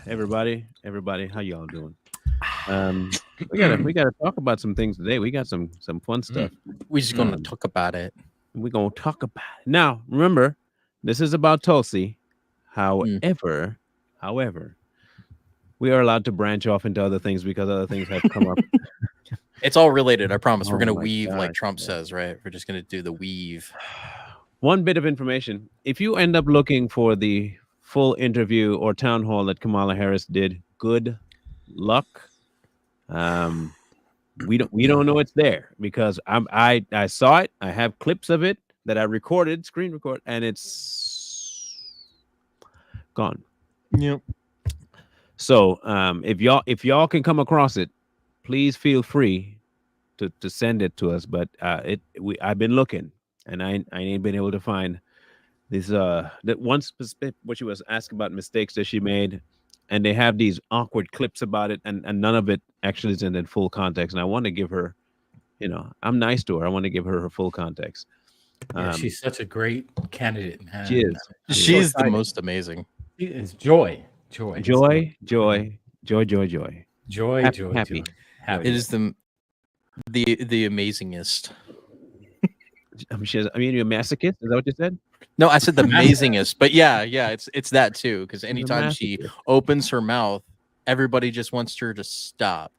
everybody, how y'all doing? We gotta talk about some things today. We got some fun stuff. We're just gonna talk about it. We're gonna talk about it. Now, remember, this is about Tulsi. However, we are allowed to branch off into other things because other things have come up. It's all related. I promise. We're Oh gonna my weave like gosh, Trump man. says, right? We're just gonna do the weave. One bit of information: if you end up looking for the full interview or town hall that Kamala Harris did, good luck. We don't know it's there because I saw it. I have clips of it that I recorded, screen record, and it's gone. Yep. So if y'all can come across it, please feel free to send it to us. But I've been looking and I ain't been able to find this that one specific what she was asked about mistakes that she made, and they have these awkward clips about it, and none of it actually is in full context. And I want to give her, I'm nice to her. I want to give her full context. Yeah, she's such a great candidate, man. She is. I'm so She's the excited. most amazing. She is joy. Joy, joy, Joy, Happy, joy, happy. joy. Happy. It is the amazingest. I mean, you're a masochist. Is that what you said? No, I said the amazingest, but yeah, it's that too. Because a anytime she masochist. opens her mouth, everybody just wants her to stop.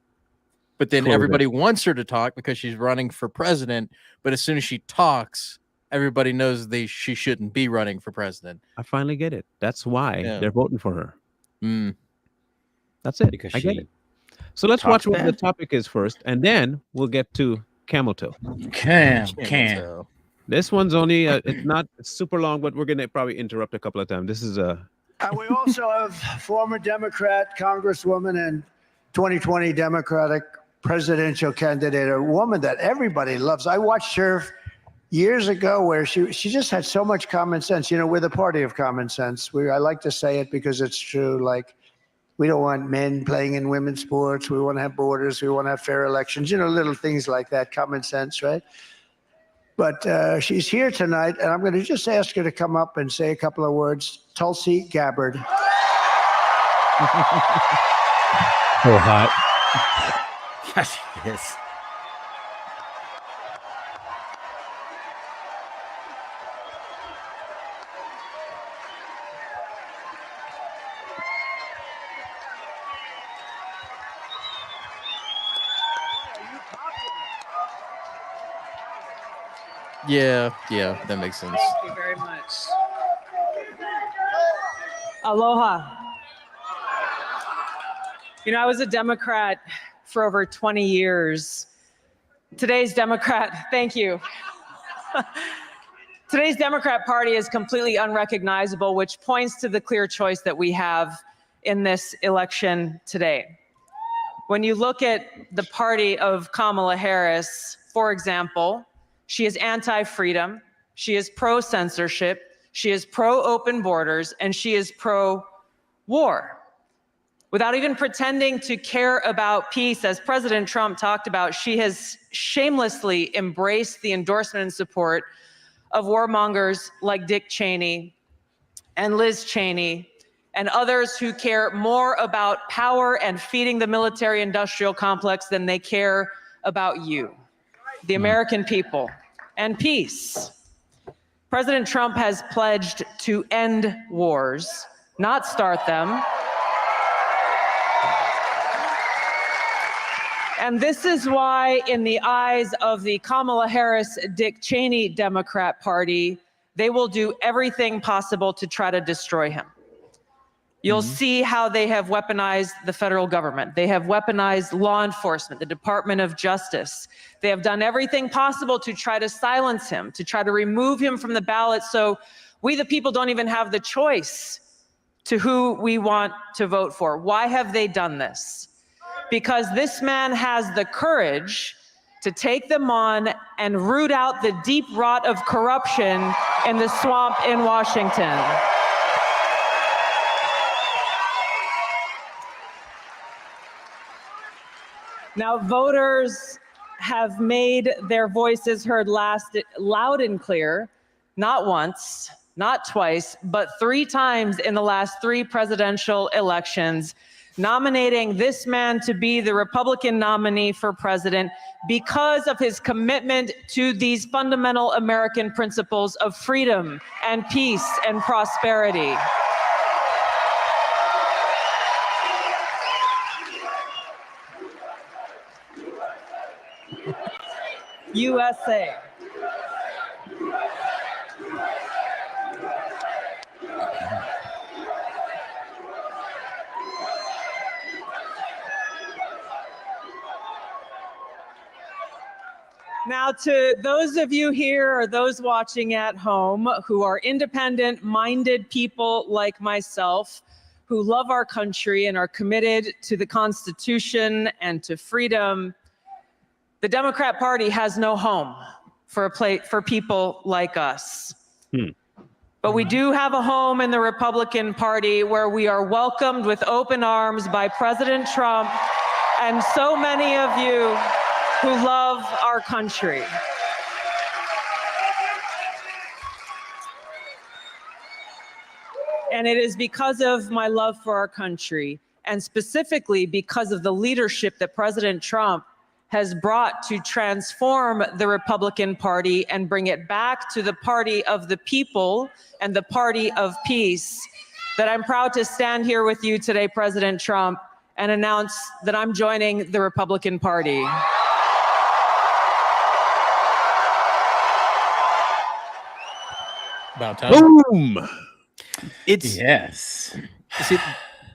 But then Close it. everybody wants her to talk because she's running for president. But as soon as she talks, everybody knows she shouldn't be running for president. I finally get it. That's why they're voting for her. Mm. That's it. Because I get she it. So let's talks watch what the bad? topic is first, and then we'll get to camel toe. Can. So, This one's only it's not super long, but we're gonna probably interrupt a couple of times. This is a And we also have former Democrat Congresswoman and 2020 Democratic presidential candidate, a woman that everybody loves. I watched her years ago where she just had so much common sense. We're the party of common sense. I like to say it because it's true. Like, we don't want men playing in women's sports. We want to have borders. We want to have fair elections, little things like that, common sense, right? But she's here tonight, and I'm going to just ask her to come up and say a couple of words. Tulsi Gabbard. So hot. Yes, she is. yeah, that makes sense. Thank you very much. Aloha. I was a Democrat for over 20 years. Today's Democrat, thank you. Today's Democrat Party is completely unrecognizable, which points to the clear choice that we have in this election today. When you look at the party of Kamala Harris, for example, she is anti-freedom, she is pro-censorship, she is pro-open borders, and she is pro-war. Without even pretending to care about peace, as President Trump talked about, she has shamelessly embraced the endorsement and support of warmongers like Dick Cheney and Liz Cheney and others who care more about power and feeding the military-industrial complex than they care about you, the American people, and peace. President Trump has pledged to end wars, not start them. And this is why, in the eyes of the Kamala Harris, Dick Cheney Democrat Party, they will do everything possible to try to destroy him. You'll see how they have weaponized the federal government. They have weaponized law enforcement, the Department of Justice. They have done everything possible to try to silence him, to try to remove him from the ballot, so we the people don't even have the choice to who we want to vote for. Why have they done this? Because this man has the courage to take them on and root out the deep rot of corruption in the swamp in Washington. Now, voters have made their voices heard loud and clear, not once, not twice, but 3 times in the last 3 presidential elections, nominating this man to be the Republican nominee for president because of his commitment to these fundamental American principles of freedom and peace and prosperity. USA. Now, to those of you here or those watching at home who are independent-minded people like myself, who love our country and are committed to the Constitution and to freedom, the Democrat Party has no home for people like us. But we do have a home in the Republican Party where we are welcomed with open arms by President Trump and so many of you who love our country. And it is because of my love for our country, and specifically because of the leadership that President Trump has brought to transform the Republican Party and bring it back to the party of the people and the party of peace, that I'm proud to stand here with you today, President Trump, and announce that I'm joining the Republican Party. About time. Boom. It's Yes. see,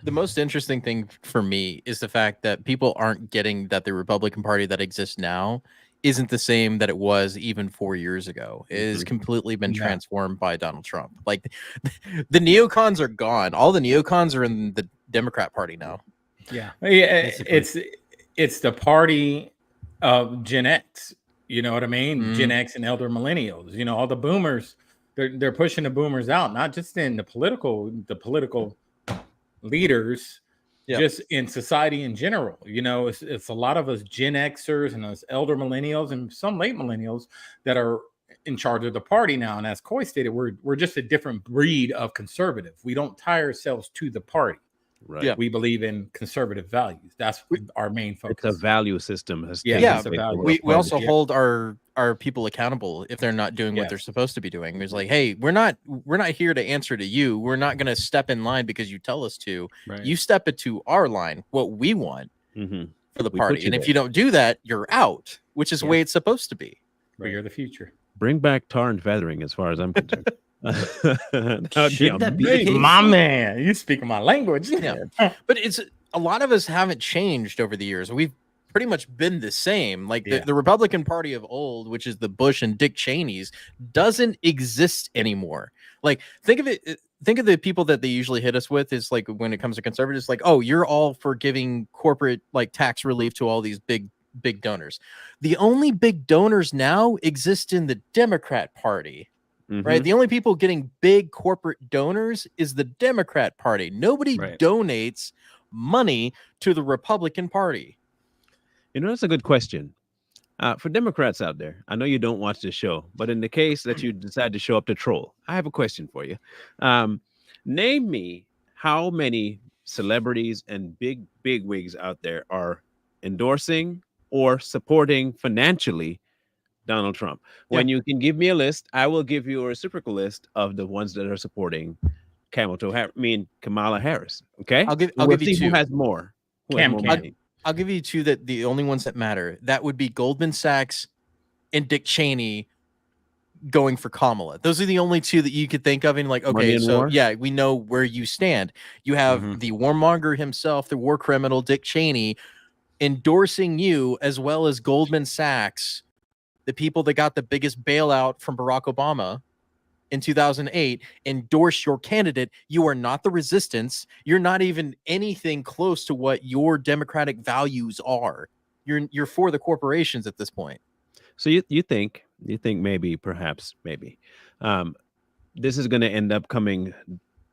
the most interesting thing for me is the fact that people aren't getting that the Republican Party that exists now isn't the same that it was even 4 years ago. It has completely been transformed by Donald Trump. Like the neocons are gone. All the neocons are in the Democrat Party now. Yeah. Basically. It's the party of Gen X. You know what I mean? Gen X and elder millennials. You know, all the boomers. They're pushing the boomers out, not just in the political leaders, just in society in general. You know, it's a lot of us Gen Xers and us elder millennials and some late millennials that are in charge of the party now. And as Coy stated, we're just a different breed of conservative. We don't tie ourselves to the party. Right. Yeah. We believe in conservative values. That's our main focus. It's a value system. Yeah. We also hold our people accountable if they're not doing what they're supposed to be doing. It's like, hey, we're not here to answer to you. We're not going to step in line because you tell us to. Right. You step into our line, what we want for the We party. put you And if there. you don't do that, you're out, which is the way it's supposed to be. But you're the future. Bring back tar and feathering, as far as I'm concerned. Should that be the case? My man, you speaking my language. Yeah. But it's a lot of us haven't changed over the years. We've pretty much been the same. Like the Republican Party of old, which is the Bush and Dick Cheney's, doesn't exist anymore. Like think of it. Think of the people that they usually hit us with is like when it comes to conservatives, like, oh, you're all for giving corporate like tax relief to all these big donors. The only big donors now exist in the Democrat Party. Right. The only people getting big corporate donors is the Democrat Party. Nobody donates money to the Republican Party. You know, that's a good question. For Democrats out there, I know you don't watch this show, but in the case that you decide to show up to troll, I have a question for you. Name me how many celebrities and big wigs out there are endorsing or supporting financially Donald Trump. When you can give me a list, I will give you a reciprocal list of the ones that are supporting Kamala Harris. Okay, I'll give you two. Who has more? Money? I'll give you two that the only ones that matter. That would be Goldman Sachs and Dick Cheney going for Kamala. Those are the only two that you could think of. And like, okay, so war? yeah, we know where you stand. You have the warmonger himself, the war criminal Dick Cheney, endorsing you, as well as Goldman Sachs, the people that got the biggest bailout from Barack Obama in 2008, endorse your candidate. You are not the resistance. You're not even anything close to what your democratic values are. You're for the corporations at this point. So you think perhaps this is going to end up coming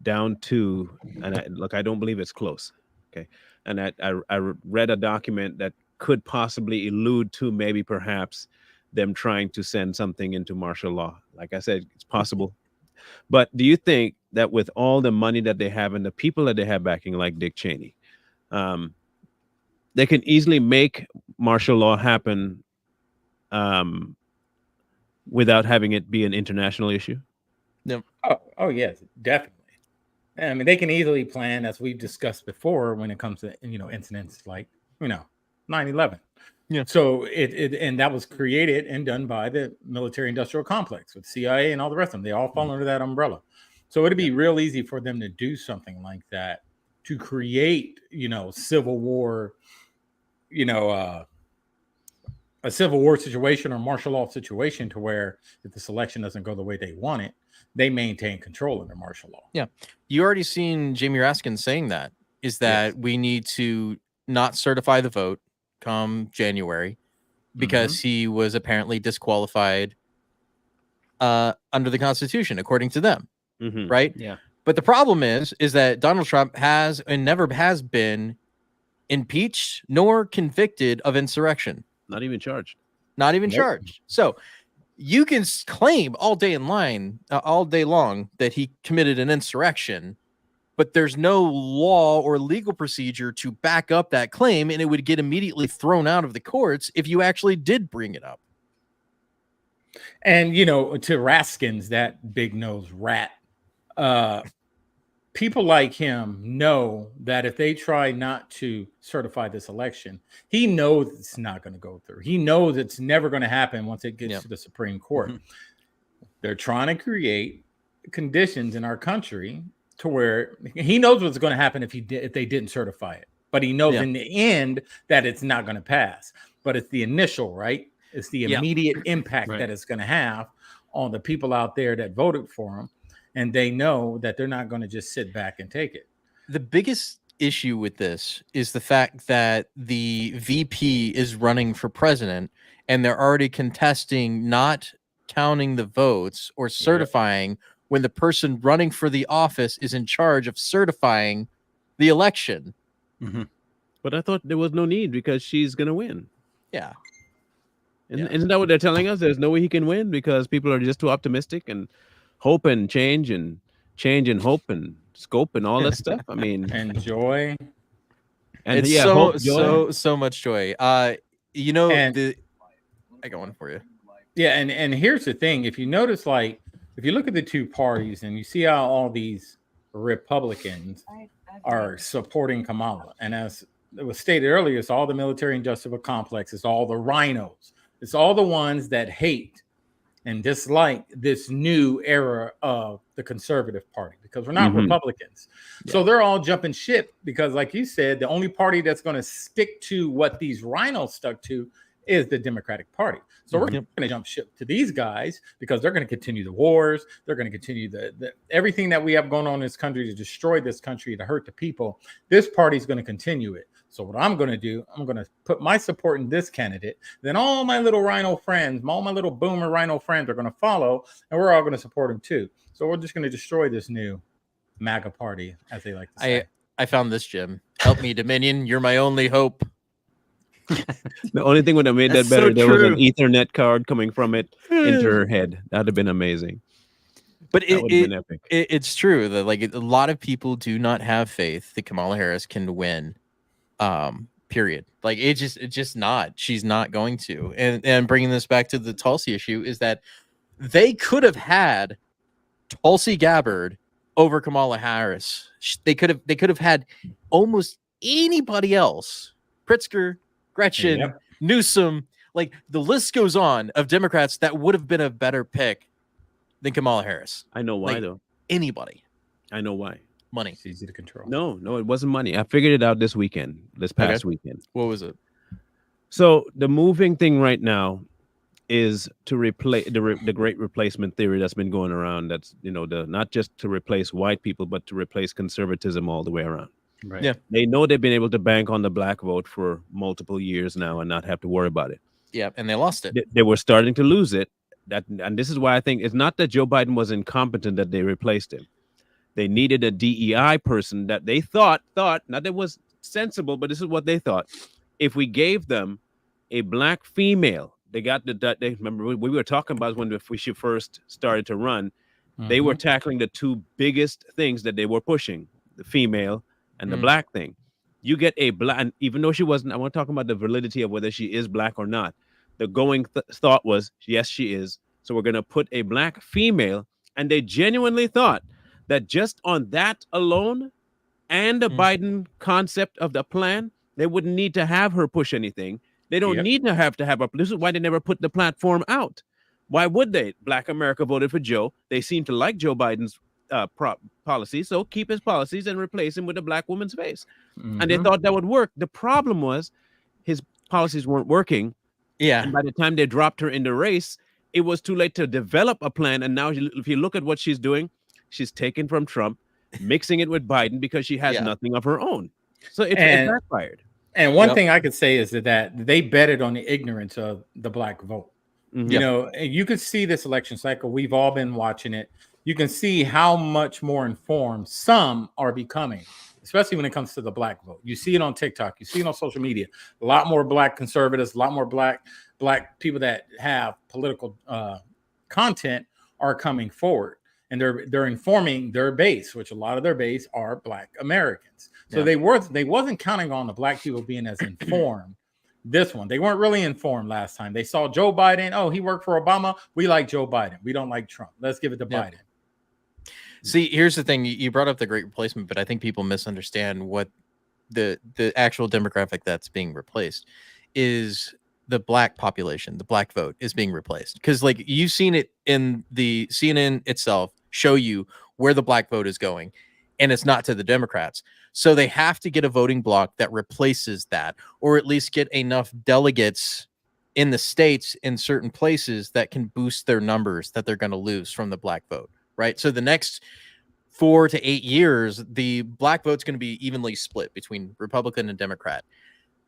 down to, and I don't believe it's close. Okay. And I read a document that could possibly allude to maybe perhaps them trying to send something into martial law. Like I said, it's possible. But do you think that with all the money that they have and the people that they have backing, like Dick Cheney, they can easily make martial law happen without having it be an international issue? Oh yes, definitely. I mean, they can easily plan, as we've discussed before, when it comes to incidents like 9/11. Yeah. So and that was created and done by the military-industrial complex with CIA and all the rest of them. They all fall under that umbrella. So it'd be real easy for them to do something like that to create, civil war, a civil war situation or martial law situation, to where if the selection doesn't go the way they want it, they maintain control under martial law. Yeah. You already seen Jamie Raskin saying that we need to not certify the vote come January because he was apparently disqualified under the Constitution, according to them. Right? Yeah. But the problem is that Donald Trump has and never has been impeached nor convicted of insurrection. Not even charged. Not even charged. So you can claim all day long that he committed an insurrection, but there's no law or legal procedure to back up that claim, and it would get immediately thrown out of the courts if you actually did bring it up. And to Raskins, that big nose rat, people like him know that if they try not to certify this election, he knows it's not going to go through. He knows it's never going to happen once it gets to the Supreme Court. They're trying to create conditions in our country to where he knows what's going to happen if they didn't certify it. But he knows in the end that it's not going to pass. But it's the initial, right? It's the immediate impact that it's going to have on the people out there that voted for him. And they know that they're not going to just sit back and take it. The biggest issue with this is the fact that the VP is running for president and they're already contesting not counting the votes or certifying when the person running for the office is in charge of certifying the election. But I thought there was no need because she's going to win. Yeah. Isn't that what they're telling us? There's no way he can win because people are just too optimistic and hope and change and hope and scope and all that stuff. I mean, and joy. And it's so much joy. I got one for you. Yeah, and here's the thing. If you notice, like, if you look at the two parties and you see how all these Republicans are supporting Kamala, and as it was stated earlier, it's all the military industrial complex, it's all the rhinos, it's all the ones that hate and dislike this new era of the conservative party, because we're not Republicans. So they're all jumping ship because, like you said, the only party that's going to stick to what these rhinos stuck to is the Democratic Party. So we're going to jump ship to these guys because they're going to continue the wars. They're going to continue the everything that we have going on in this country to destroy this country, to hurt the people. This party is going to continue it. So what I'm going to do, I'm going to put my support in this candidate. Then all my little rhino friends, all my little boomer rhino friends are going to follow, and we're all going to support him too. So we're just going to destroy this new MAGA party, as they like to say. I found this, Jim. Help me, Dominion. You're my only hope. The only thing would have made that better, there was an Ethernet card coming from it into her head. That'd have been amazing. But it's true that, like, a lot of people do not have faith that Kamala Harris can win. Period. Like, it's just not. She's not going to. And bringing this back to the Tulsi issue is that they could have had Tulsi Gabbard over Kamala Harris. They could have had almost anybody else. Pritzker, Gretchen, Newsom, like, the list goes on of Democrats that would have been a better pick than Kamala Harris. I know why, though. Anybody. I know why. Money. It's easy to control. No, it wasn't money. I figured it out this past weekend. What was it? So the moving thing right now is to replace the great replacement theory that's been going around. That's, not just to replace white people, but to replace conservatism all the way around. Right. Yeah. They know they've been able to bank on the black vote for multiple years now and not have to worry about it. Yeah, and they lost it. They were starting to lose it. And this is why I think it's not that Joe Biden was incompetent that they replaced him. They needed a DEI person that they thought, not that it was sensible, but this is what they thought. If we gave them a black female, they got they remember we were talking about when she first started to run, They were tackling the two biggest things that they were pushing, the female and the black thing. You get a black, and even though she wasn't, I want to talk about the validity of whether she is black or not. The going thought was, yes, she is. So we're going to put a black female. And they genuinely thought that just on that alone and the Biden concept of the plan, they wouldn't need to have her push anything. They don't need to have a, this is why they never put the platform out. Why would they? Black America voted for Joe. They seem to like Joe Biden's policies, so keep his policies and replace him with a black woman's face. And they thought that would work. The problem was his policies weren't working. Yeah. And by the time they dropped her in the race, it was too late to develop a plan. And now if you look at what she's doing, she's taken from Trump, mixing it with Biden because she has nothing of her own. So it backfired. And one thing I could say is that they betted on the ignorance of the black vote. You know, you could see this election cycle. We've all been watching it. You can see how much more informed some are becoming, especially when it comes to the black vote. You see it on TikTok. You see it on social media. A lot more black conservatives, a lot more black people that have political content are coming forward. And they're informing their base, which a lot of their base are black Americans. So they wasn't counting on the black people being as informed. This one, they weren't really informed last time. They saw Joe Biden. Oh, he worked for Obama. We like Joe Biden. We don't like Trump. Let's give it to Biden. See, here's the thing. You brought up the great replacement, but I think people misunderstand what the actual demographic that's being replaced is. The black population, the black vote is being replaced. Because like you've seen it in the CNN itself show you where the black vote is going, and it's not to the Democrats. So they have to get a voting bloc that replaces that, or at least get enough delegates in the states in certain places that can boost their numbers that they're going to lose from the black vote, right? So the next 4 to 8 years, the black vote's going to be evenly split between Republican and Democrat.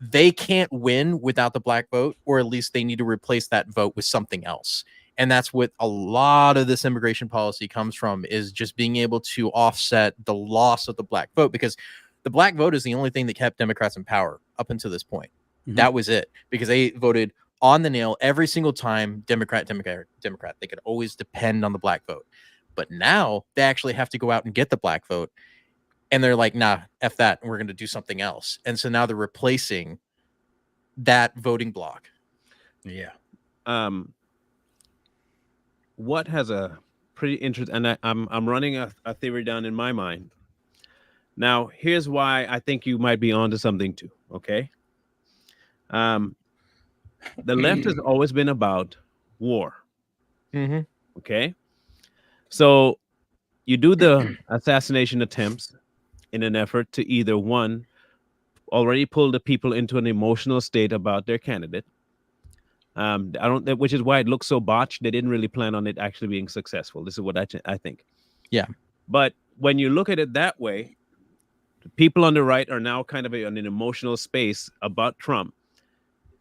They can't win without the black vote, or at least they need to replace that vote with something else. And that's what a lot of this immigration policy comes from, is just being able to offset the loss of the black vote, because the black vote is the only thing that kept Democrats in power up until this point. That was it, because they voted on the nail every single time. Democrat. They could always depend on the black vote. But now they actually have to go out and get the black vote. And they're like, nah, F that. And we're going to do something else. And so now they're replacing that voting bloc. Yeah. What has a pretty interesting, and I'm running a theory down in my mind. Now, here's why I think you might be onto something too. Okay. The left has always been about war. Okay. So you do the assassination attempts in an effort to either one, already pull the people into an emotional state about their candidate. Which is why it looks so botched. They didn't really plan on it actually being successful. This is what I think. Yeah. But when you look at it that way, the people on the right are now kind of in an emotional space about Trump.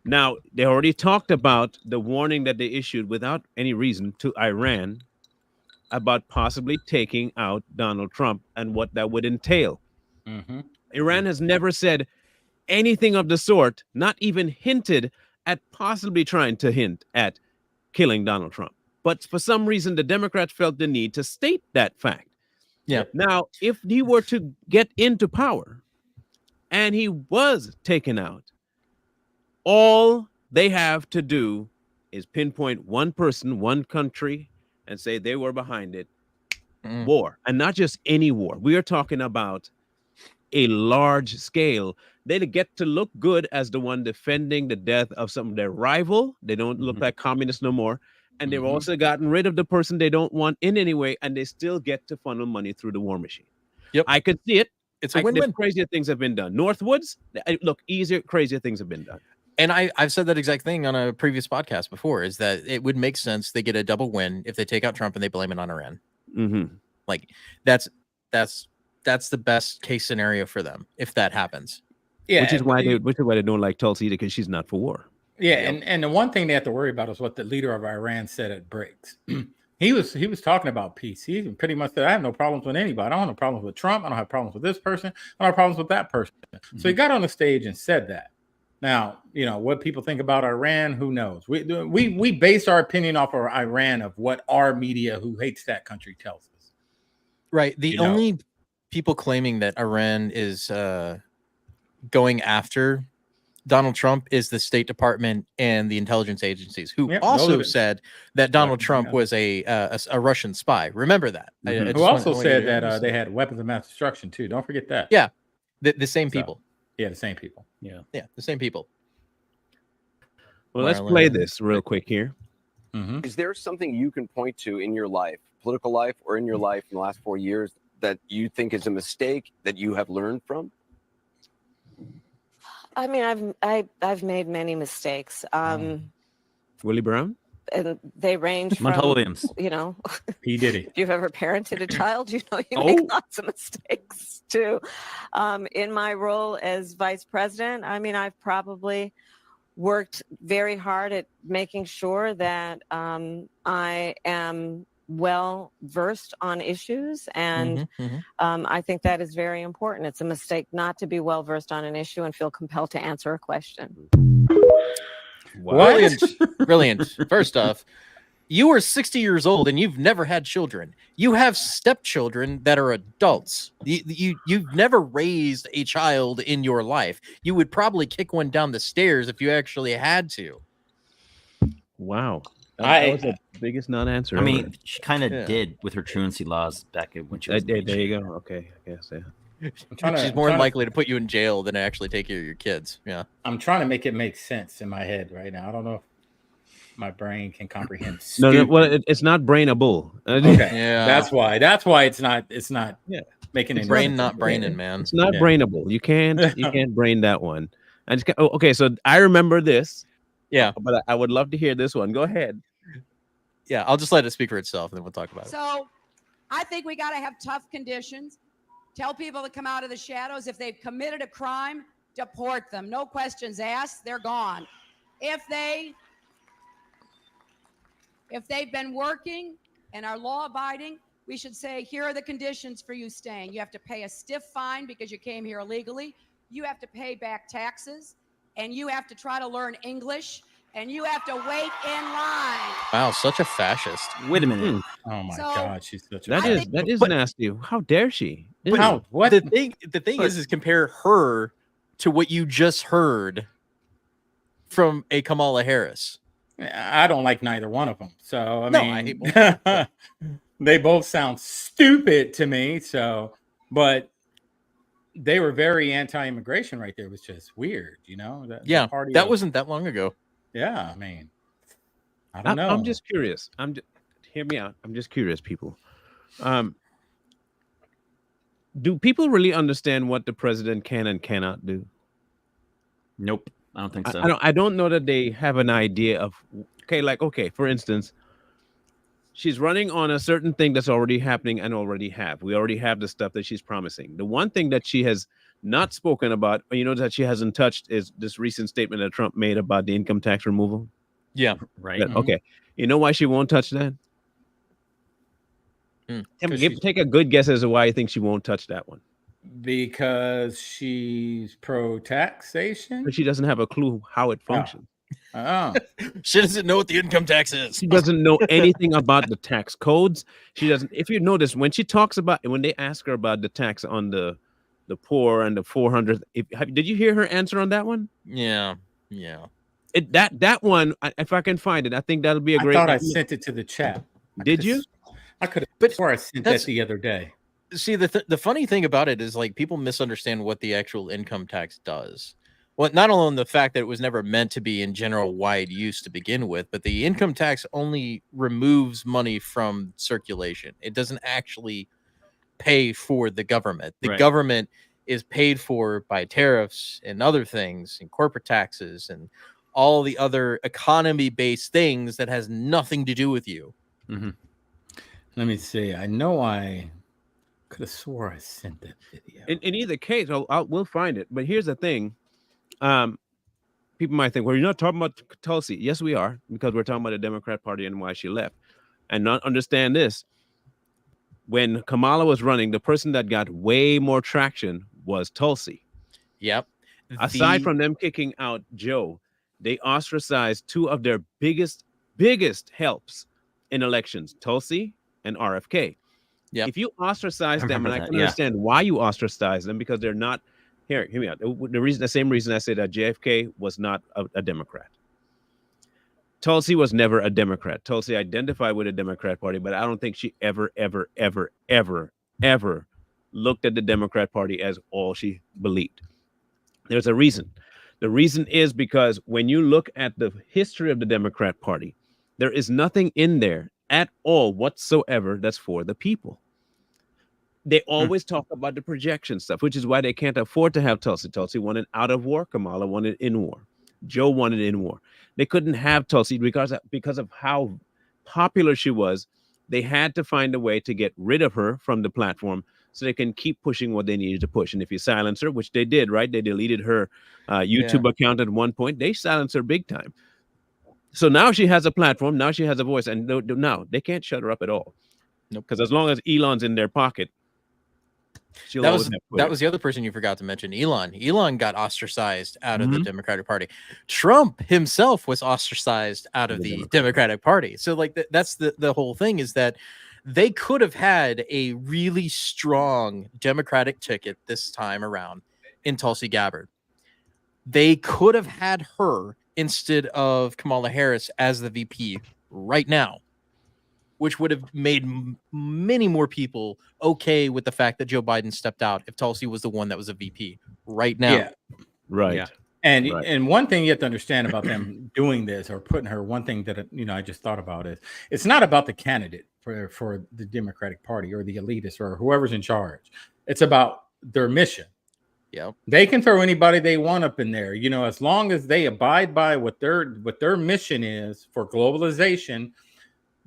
Now, they already talked about the warning that they issued without any reason to Iran about possibly taking out Donald Trump and what that would entail. Iran has never said anything of the sort, not even hinted at possibly trying to hint at killing Donald Trump. But for some reason, the Democrats felt the need to state that fact. Yeah. Now, if he were to get into power and he was taken out, all they have to do is pinpoint one person, one country, and say they were behind it. War. And not just any war. We are talking about a large scale. They get to look good as the one defending the death of some of their rival. They don't look like communists no more. And they've also gotten rid of the person they don't want in any way, and they still get to funnel money through the war machine. Yep. I could see it. It's a win-win. Crazier things have been done. Northwoods, look, crazier things have been done. And I've said that exact thing on a previous podcast before, is that it would make sense they get a double win if they take out Trump and they blame it on Iran. Like that's the best case scenario for them if that happens. Yeah, which is why they don't like Tulsi, because she's not for war. Yeah, and the one thing they have to worry about is what the leader of Iran said at BRICS. He was talking about peace. He pretty much said, I have no problems with anybody. I don't have no problems with Trump. I don't have problems with this person. I don't have problems with that person. So he got on the stage and said that. Now, what people think about Iran, who knows? We base our opinion off of Iran of what our media, who hates that country, tells us. Right. The only people claiming that Iran is going after Donald Trump is the State Department and the intelligence agencies, who also said that Donald Trump was a Russian spy. Remember that. Who also said that they had weapons of mass destruction too. Don't forget that. Yeah, the same people. Yeah, the same people. Yeah, the same people. Well, let's play this real quick here. Is there something you can point to in your life, political life, or in your life in the last 4 years that you think is a mistake that you have learned from? I mean, I've made many mistakes. Willie Brown? And they range from Montel Williams. He did it. If you've ever parented a child, you make lots of mistakes too. In my role as vice president, I mean, I've probably worked very hard at making sure that I am well versed on issues, and I think that is very important. It's a mistake not to be well versed on an issue and feel compelled to answer a question. Brilliant. First off, you are 60 years old and you've never had children. You have stepchildren that are adults. You've never raised a child in your life. You would probably kick one down the stairs if you actually had to. Wow. That was the biggest non-answer. I mean, she kind of did with her truancy laws back when she was. There you go. Okay, I guess, yeah. She's more likely to put you in jail than actually take care of your kids. Yeah. I'm trying to make it make sense in my head right now. I don't know if my brain can comprehend. No, well, it's not brainable. Okay. Yeah. That's why it's not making it brain, not braining, man. It's not brainable. You can't brain that one. Okay, so I remember this. Yeah. But I would love to hear this one. Go ahead. Yeah, I'll just let it speak for itself and then we'll talk about it. So I think we got to have tough conditions. Tell people to come out of the shadows. If they've committed a crime, deport them. No questions asked. They're gone. If they've been working and are law abiding, we should say, here are the conditions for you staying. You have to pay a stiff fine because you came here illegally. You have to pay back taxes, and you have to try to learn English, and you have to wait in line. Wow, such a fascist. Wait a minute. Oh my God, she's such a that is nasty. How dare she? What the thing is compare her to what you just heard from a Kamala Harris. I don't like neither one of them. So I mean, they both sound stupid to me. So, but they were very anti-immigration right there. It was just weird, That wasn't that long ago. Yeah, I mean, I don't know. I'm just curious. Hear me out. I'm just curious, people. Do people really understand what the president can and cannot do? Nope, I don't think so. I don't know that they have an idea of. For instance, she's running on a certain thing that's already happening and we already have the stuff that she's promising. The one thing that she has not spoken about, that she hasn't touched, is this recent statement that Trump made about the income tax removal. Yeah, right. Okay, you know why she won't touch that? Take a good guess as to why you think she won't touch that one. Because she's pro-taxation. But she doesn't have a clue how it functions. She doesn't know what the income tax is. She doesn't know anything about the tax codes. She doesn't. If you notice, when she talks about, when they ask her about the tax on the poor and the 400, did you hear her answer on that one? Yeah. That one, if I can find it, I think that'll be a great. I thought I sent it to the chat. Did you? I could have. Before I sent that the other day. See, the funny thing about it is, like, people misunderstand what the actual income tax does. Well, not only in the fact that it was never meant to be in general wide use to begin with, but the income tax only removes money from circulation. It doesn't actually pay for the government. The government is paid for by tariffs and other things and corporate taxes and all the other economy-based things that has nothing to do with you. Mm-hmm. Let me see. I know I could have swore I sent that video. In either case, we'll find it. But here's the thing. People might think, well, you're not talking about Tulsi. Yes, we are, because we're talking about the Democrat Party and why she left. And not understand this. When Kamala was running, the person that got way more traction was Tulsi. Yep. Aside from them kicking out Joe, they ostracized two of their biggest helps in elections, Tulsi and RFK. Yep. If you ostracize them, and I that, can understand why you ostracize them, because they're not here. Hear me out. The same reason I said that JFK was not a Democrat. Tulsi was never a Democrat. Tulsi identified with the Democrat Party, but I don't think she ever looked at the Democrat Party as all she believed. There's a reason. The reason is because when you look at the history of the Democrat Party, there is nothing in there at all whatsoever that's for the people. They always talk about the projection stuff, which is why they can't afford to have Tulsi. Tulsi wanted out of war. Kamala wanted in war. Joe wanted in war. They couldn't have Tulsi because of how popular she was. They had to find a way to get rid of her from the platform so they can keep pushing what they needed to push. And if you silence her, which they did, right? They deleted her YouTube account at one point. They silenced her big time. So now she has a platform. Now she has a voice. And now they can't shut her up at all. Nope. Because as long as Elon's in their pocket, that was the other person you forgot to mention, Elon. Elon got ostracized out of the Democratic Party. Trump himself was ostracized out of the Democratic Party. So like that's the whole thing, is that they could have had a really strong Democratic ticket this time around in Tulsi Gabbard. They could have had her instead of Kamala Harris as the VP right now, which would have made many more people okay with the fact that Joe Biden stepped out if Tulsi was the one that was a VP right now. Yeah. Right. Yeah. And one thing you have to understand about them doing this or putting her, one thing that I just thought about is it's not about the candidate for the Democratic Party or the elitists or whoever's in charge. It's about their mission. Yeah. They can throw anybody they want up in there, as long as they abide by what their mission is for globalization.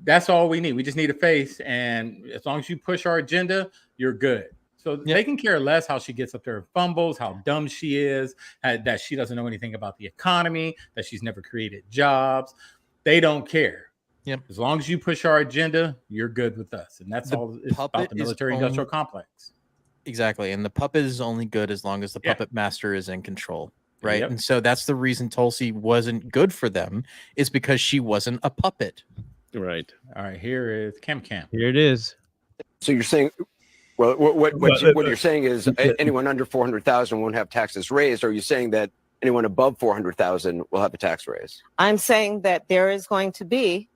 That's all we need. We just need a face. And as long as you push our agenda, you're good. So they can care less how she gets up there and fumbles, how dumb she is, that she doesn't know anything about the economy, that she's never created jobs. They don't care. Yep. As long as you push our agenda, you're good with us. And that's all it's about, the military industrial complex. Exactly. And the puppet is only good as long as the puppet master is in control. Right. Yep. And so that's the reason Tulsi wasn't good for them, is because she wasn't a puppet. Right. All right. Here is Cam. Here it is. So you're saying, well, what you're saying is anyone under 400,000 won't have taxes raised. Or are you saying that anyone above 400,000 will have a tax raise? I'm saying that there is going to be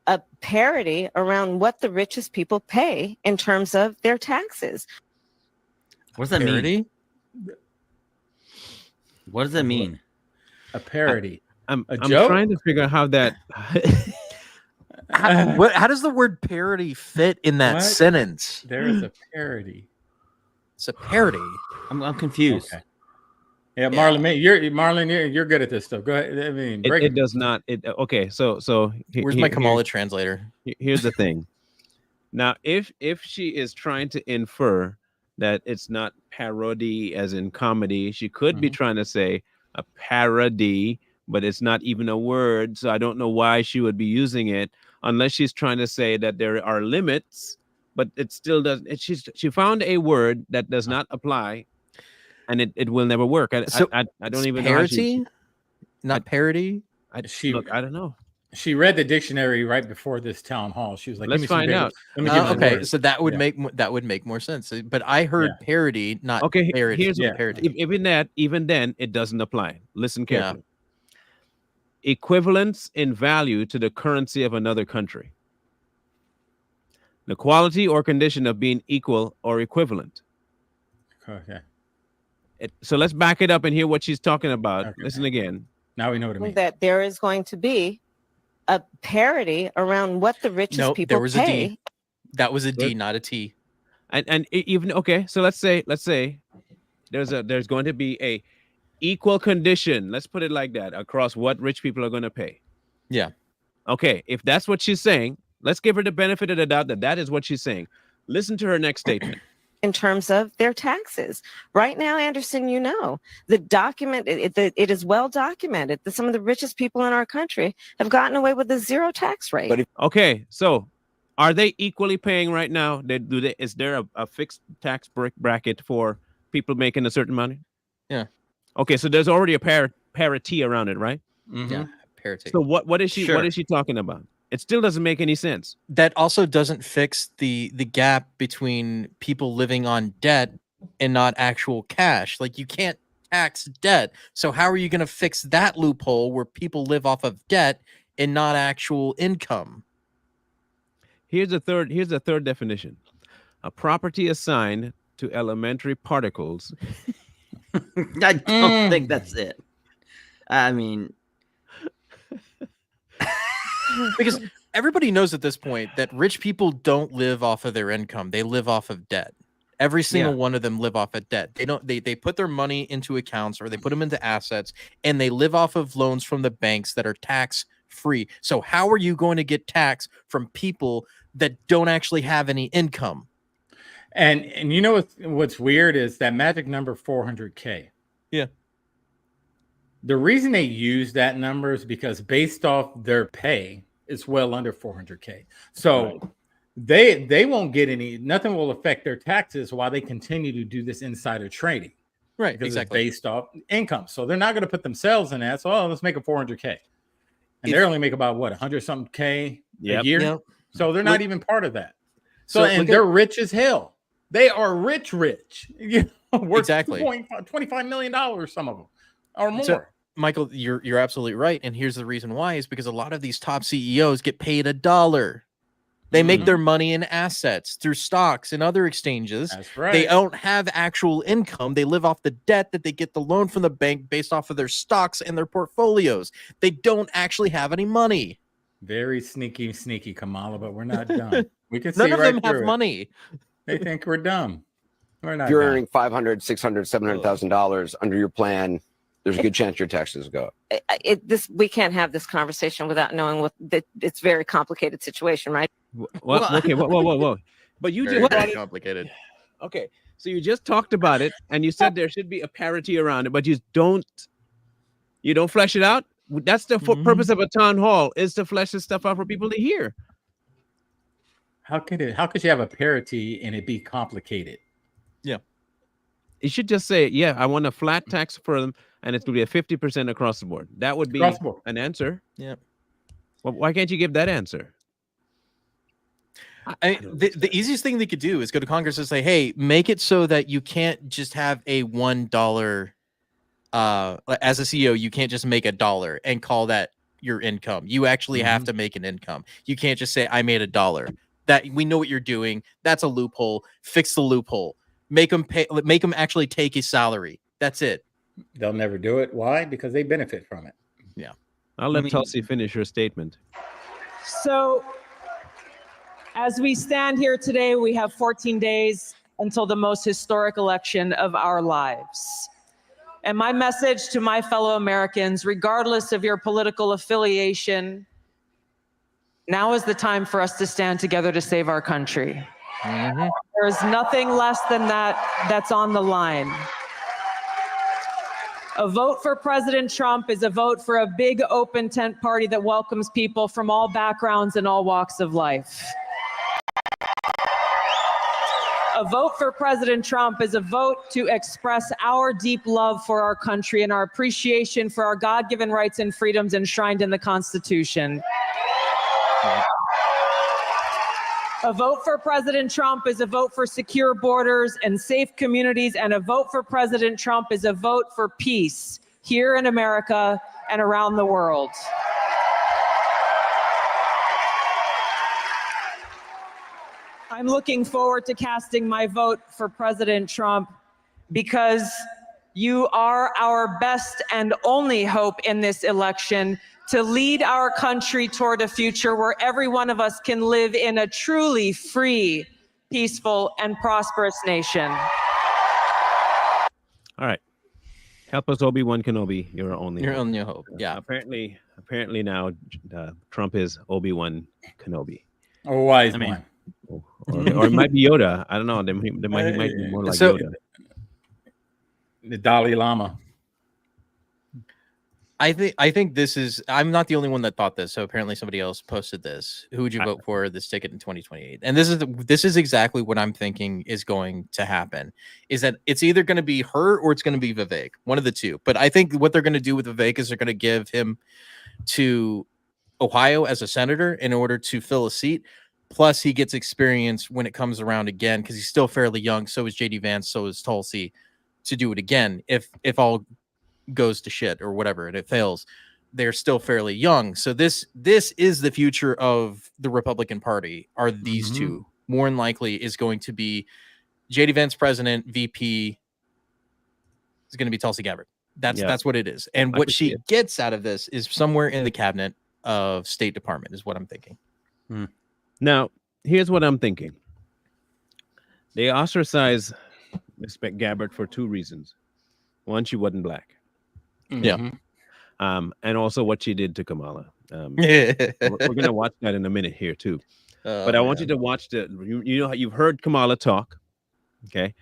a parity around what the richest people pay in terms of their taxes. What does that mean? What does that mean? A parody. I'm trying to figure out how that. How does the word parody fit in that sentence? There is a parody. It's a parody. I'm confused. Okay. Yeah, Marlon, you're good at this stuff. Go ahead. I mean, it does not. Okay, so where's my Kamala translator? Here's the thing. Now, if she is trying to infer that it's not parody as in comedy, she could be trying to say a parody, but it's not even a word. So I don't know why she would be using it, unless she's trying to say that there are limits, but it still doesn't. She found a word that does not apply, and it will never work. I don't even know. Parody, not parody. I don't know. She read the dictionary right before this town hall. She was like, "Let's find out." Okay, so that would make more sense. But I heard parody, not parody. Here's parody. Even then, it doesn't apply. Listen carefully. Equivalence in value to the currency of another country. The quality or condition of being equal or equivalent. Okay. So let's back it up and hear what she's talking about. Okay. Listen again. Now we know what it means. That there is going to be a parity around what the richest people there was pay. A D. That was a D, not a T. And even so let's say there's going to be a equal condition, let's put it like that, across what rich people are going to pay. Yeah. Okay, if that's what she's saying, let's give her the benefit of the doubt that is what she's saying. Listen to her next statement. In terms of their taxes. Right now, Anderson, the document, it is well documented that some of the richest people in our country have gotten away with a zero tax rate. Okay, so are they equally paying right now? Is there a fixed tax bracket for people making a certain money? Yeah. Okay, so there's already a parity around it, right? Mhm. Yeah, parity. So what is she Sure. what is she talking about? It still doesn't make any sense. That also doesn't fix the gap between people living on debt and not actual cash. Like you can't tax debt. So how are you going to fix that loophole where people live off of debt and not actual income? Here's the third definition. A property assigned to elementary particles. I don't think that's it. I mean, Because everybody knows at this point that rich people don't live off of their income. They live off of debt. Every single one of them live off of debt. They put their money into accounts or they put them into assets and they live off of loans from the banks that are tax free. So how are you going to get tax from people that don't actually have any income? And you know what's weird is that magic number 400K. Yeah. The reason they use that number is because based off their pay, it's well under 400K. So they won't get nothing will affect their taxes while they continue to do this insider trading. Right, Because exactly. it's based off income. So they're not going to put themselves in that. So let's make it 400K. And they only make about what, 100 something K a year. Yep. So they're not even part of that. So and they're rich as hell. They are rich. You know, worth Exactly. $25 million, some of them, or more. So, Michael, you're absolutely right. And here's the reason why is because a lot of these top CEOs get paid $1. They make their money in assets through stocks and other exchanges. That's right. They don't have actual income. They live off the debt that they get the loan from the bank based off of their stocks and their portfolios. They don't actually have any money. Very sneaky, Kamala, but we're not dumb. We can see None of right them have through it. money. They think we're dumb. We're not If you're dumb. earning $500,000, $600,000, $700,000 under your plan, there's a good chance your taxes go up. We can't have this conversation without knowing it's a very complicated situation, right? Okay, whoa. But you Very, just very complicated. okay. So you just talked about it and you said there should be a parity around it, but you don't flesh it out. That's the purpose of a town hall, is to flesh this stuff out for people to hear. How could you have a parity and it be complicated? Yeah. You should just say, yeah, I want a flat tax for them, and it's going to be a 50% across the board. That would be an answer. Yeah. Well, why can't you give that answer? The easiest thing they could do is go to Congress and say, hey, make it so that you can't just have a $1 as a CEO, you can't just make $1 and call that your income. You actually have to make an income. You can't just say, I made $1. That we know what you're doing. That's a loophole. Fix the loophole. Make them pay. Make them actually take a salary. That's it. They'll never do it. Why? Because they benefit from it. Yeah. I'll let Tulsi finish her statement. So, as we stand here today, we have 14 days until the most historic election of our lives. And my message to my fellow Americans, regardless of your political affiliation, now is the time for us to stand together to save our country. There is nothing less than that that's on the line. A vote for President Trump is a vote for a big open tent party that welcomes people from all backgrounds and all walks of life. A vote for President Trump is a vote to express our deep love for our country and our appreciation for our God-given rights and freedoms enshrined in the Constitution. A vote for President Trump is a vote for secure borders and safe communities, and a vote for President Trump is a vote for peace here in America and around the world. I'm looking forward to casting my vote for President Trump because you are our best and only hope in this election to lead our country toward a future where every one of us can live in a truly free, peaceful, and prosperous nation. All right. Help us, Obi-Wan Kenobi. You're only hope. Yeah. Apparently now Trump is Obi-Wan Kenobi. A wise one. Or it might be Yoda. I don't know. He might be more like Yoda. The Dalai Lama. I think this is. I'm not the only one that thought this. So apparently somebody else posted this. Who would you vote for this ticket in 2028? And this is exactly what I'm thinking is going to happen. Is that it's either going to be her or it's going to be Vivek, one of the two. But I think what they're going to do with Vivek is they're going to give him to Ohio as a senator in order to fill a seat. Plus, he gets experience when it comes around again because he's still fairly young. So is JD Vance. So is Tulsi to do it again. If all goes to shit or whatever and it fails, they're still fairly young. So this is the future of the Republican Party. Are these two more than likely is going to be JD Vance president, VP is going to be Tulsi Gabbard. That's what it is. And what she gets out of this is somewhere in the cabinet of State Department is what I'm thinking. Now, here's what I'm thinking. They ostracize Ms. Gabbard for two reasons. One, she wasn't black. Yeah. And also what she did to Kamala. We're going to watch that in a minute here too. But I want you to watch you know, you've heard Kamala talk. Okay.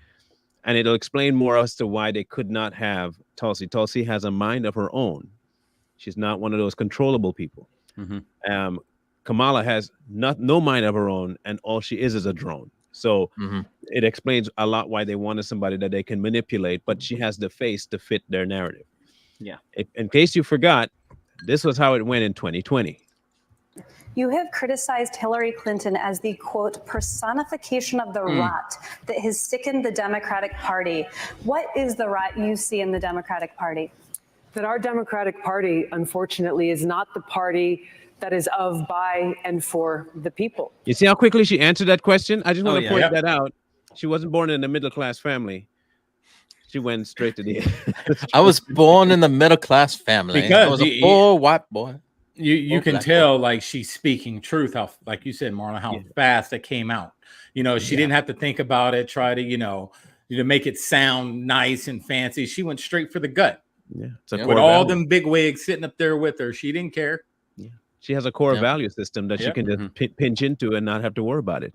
And it'll explain more as to why they could not have Tulsi. Tulsi has a mind of her own. She's not one of those controllable people. Kamala has no mind of her own, and all she is a drone. So it explains a lot why they wanted somebody that they can manipulate, but she has the face to fit their narrative. Yeah. In case you forgot, this was how it went in 2020. You have criticized Hillary Clinton as the, quote, personification of the rot that has sickened the Democratic Party. What is the rot you see in the Democratic Party? That our Democratic Party, unfortunately, is not the party that is of, by, and for the people. You see how quickly she answered that question? I just want to point that out. She wasn't born in a middle-class family. She went straight to the I was born in the middle-class family. Because I was a poor white boy. You can tell like she's speaking truth, how, like you said, Marla, how fast it came out. You know, she didn't have to think about it, try to, you know, make it sound nice and fancy. She went straight for the gut. Yeah. With all them big wigs sitting up there with her. She didn't care. Yeah. She has a core value system that she can just pinch into and not have to worry about it.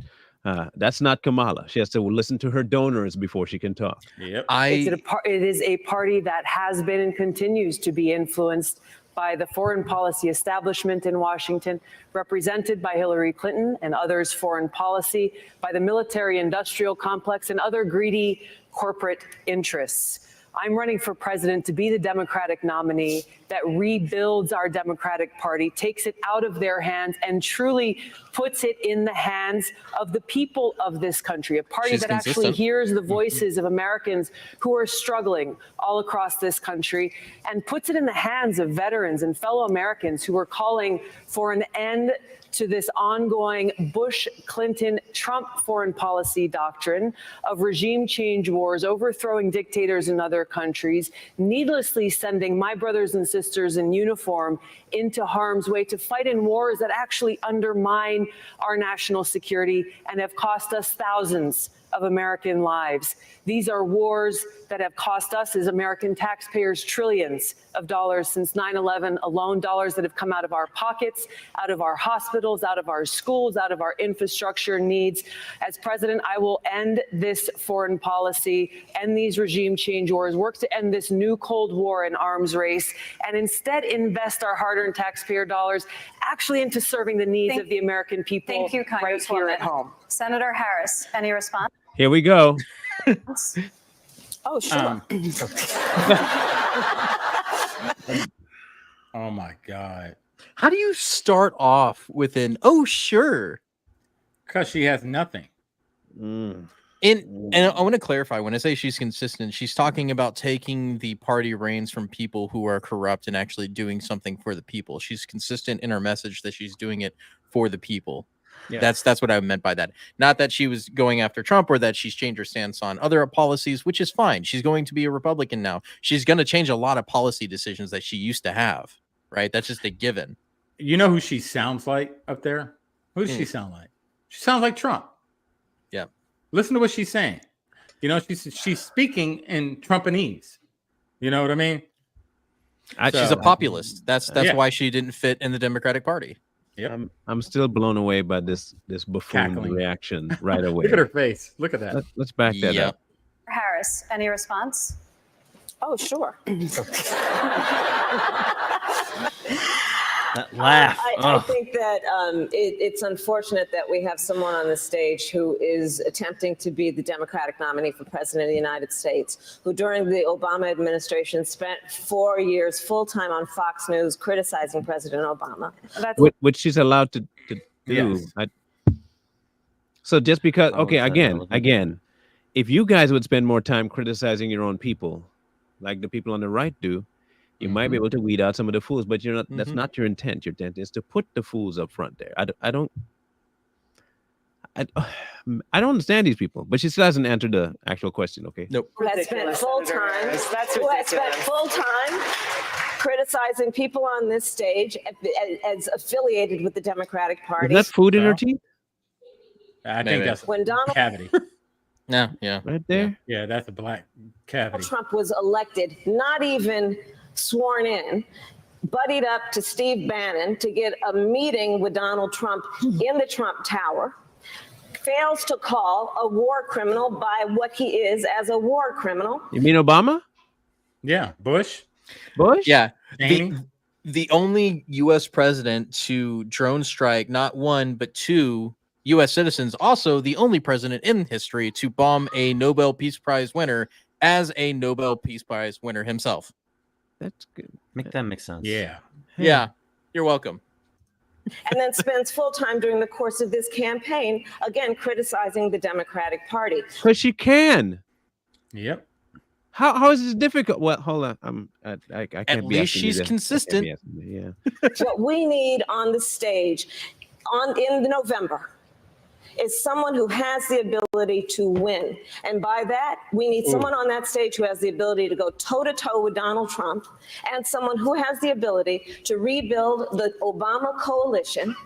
That's not Kamala. She has to listen to her donors before she can talk. Yep. It is a party that has been and continues to be influenced by the foreign policy establishment in Washington, represented by Hillary Clinton and others' foreign policy, by the military-industrial complex and other greedy corporate interests. I'm running for president to be the Democratic nominee that rebuilds our Democratic Party, takes it out of their hands, and truly puts it in the hands of the people of this country, a party that actually hears the voices of Americans who are struggling all across this country, and puts it in the hands of veterans and fellow Americans who are calling for an end to this ongoing Bush, Clinton, Trump foreign policy doctrine of regime change wars, overthrowing dictators in other countries, needlessly sending my brothers and sisters in uniform into harm's way to fight in wars that actually undermine our national security and have cost us thousands of American lives. These are wars that have cost us as American taxpayers trillions of dollars since 9/11 alone, dollars that have come out of our pockets, out of our hospitals, out of our schools, out of our infrastructure needs. As president, I will end this foreign policy, end these regime change wars, work to end this new Cold War and arms race, and instead invest our hard-earned taxpayer dollars actually into serving the needs of the American people. Thank you, right here at home. Senator Harris, any response? Here we go. Oh, sure. Oh my God. How do you start off with an "oh sure"? Because she has nothing. And I want to clarify, when I say she's consistent, she's talking about taking the party reins from people who are corrupt and actually doing something for the people. She's consistent in her message that she's doing it for the people. Yeah. That's what I meant by that. Not that she was going after Trump or that she's changed her stance on other policies, which is fine. She's going to be a Republican now. She's going to change a lot of policy decisions that she used to have, right? That's just a given. You know who she sounds like up there? Who does she sound like? She sounds like Trump. Yeah. Listen to what she's saying. You know, she's speaking in Trumpinese. You know what I mean? She's a populist. That's why she didn't fit in the Democratic Party. Yep. I'm still blown away by this buffoon reaction right away. Look at her face. Look at that. Let's back that up. Harris, any response? Oh, sure. That laugh. I think that it's unfortunate that we have someone on the stage who is attempting to be the Democratic nominee for president of the United States, who during the Obama administration spent 4 years full-time on Fox News criticizing President Obama. Which she's allowed to do. Yes. So just because, How okay, is that relevant? again, if you guys would spend more time criticizing your own people, like the people on the right do, you might be able to weed out some of the fools, but you're not. That's not your intent. Your intent is to put the fools up front there. I don't understand these people, but she still hasn't answered the actual question. Okay. Nope. Who has spent full-time criticizing people on this stage as affiliated with the Democratic Is Party. that food in her teeth? I Maybe. think that's When a Donald cavity. Yeah. Right there. Yeah, that's a black cavity. Trump was elected, not even sworn in, buddied up to Steve Bannon to get a meeting with Donald Trump in the Trump Tower, fails to call a war criminal by what he is as a war criminal. You mean Obama? Yeah, Bush. Yeah. Cheney? The only U.S. president to drone strike not one but two U.S. citizens, also the only president in history to bomb a Nobel Peace Prize winner as a Nobel Peace Prize winner himself. That's good. Make that make sense. Yeah. Yeah. You're welcome. And then spends full time during the course of this campaign, again, criticizing the Democratic Party. Because she can. Yep. How is this difficult? Well, hold on. I can't At be least asking you she's that. consistent. I can't be asking you, yeah. What we need on the stage in November is someone who has the ability to win. And by that, we need someone on that stage who has the ability to go toe-to-toe with Donald Trump, and someone who has the ability to rebuild the Obama coalition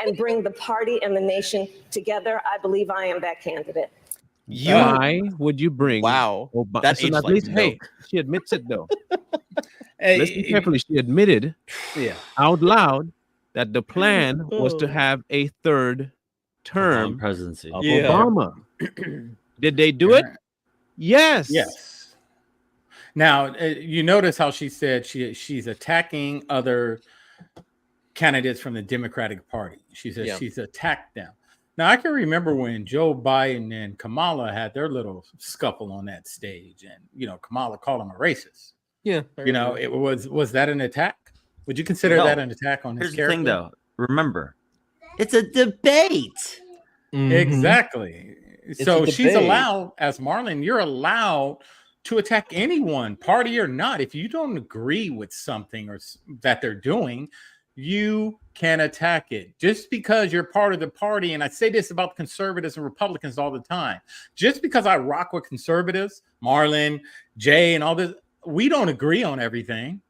and bring the party and the nation together. I believe I am that candidate. Why would you bring Obama? That at least, hey, she admits it though. Hey, Listen carefully. She admitted out loud that the plan was to have a third term presidency of Obama. Did they do it? Yes. Yes. Now, you notice how she said she's attacking other candidates from the Democratic Party. She says she's attacked them. Now, I can remember when Joe Biden and Kamala had their little scuffle on that stage, and Kamala called him a racist. Yeah. It was that an attack? Would you consider that an attack on his Here's character? the thing, though. Remember, it's a debate. Exactly. So a she's debate. allowed, as Marlon, you're allowed to attack anyone, party or not. If you don't agree with something or that they're doing, you can attack it. Just because you're part of the party, and I say this about conservatives and Republicans all the time, just because I rock with conservatives, Marlon, Jay, and all this, we don't agree on everything.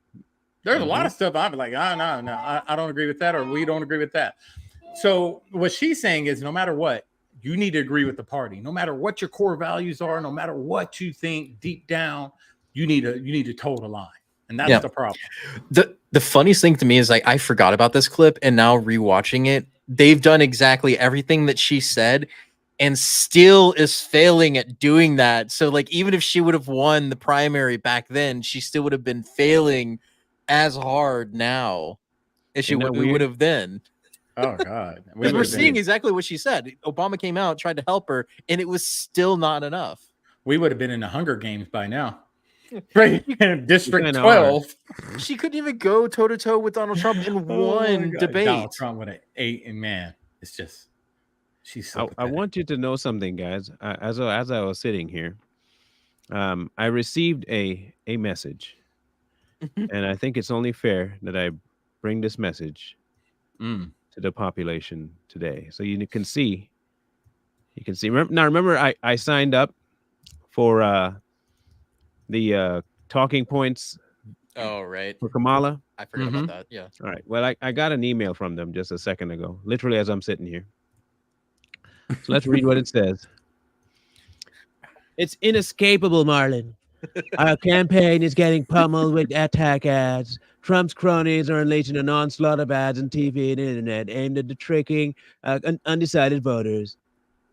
There's a lot of stuff I'm like, no, I don't agree with that, or we don't agree with that. So what she's saying is, no matter what, you need to agree with the party. No matter what your core values are, no matter what you think deep down, you need to toe the line, and that's the problem. The funniest thing to me is, like, I forgot about this clip, and now rewatching it, they've done exactly everything that she said, and still is failing at doing that. So, like, even if she would have won the primary back then, she still would have been failing as hard now as she would have then. Oh God, we're seeing exactly what she said. Obama came out, tried to help her, and it was still not enough. We would have been in the Hunger Games by now. Right, District 12. She couldn't even go toe to toe with Donald Trump in one debate. Donald Trump with an 8, and man, it's just she's so. I want you to know something, guys. As I was sitting here, I received a message, and I think it's only fair that I bring this message to the population today, so you can see. You can see. Remember, I signed up for the talking points. Oh, right. For Kamala. I forgot about that. Yeah. All right. Well, I got an email from them just a second ago, literally as I'm sitting here. So let's read what it says. It's inescapable, Marlon. Our campaign is getting pummeled with attack ads. Trump's cronies are unleashing an onslaught of ads on TV and internet aimed at the tricking undecided voters.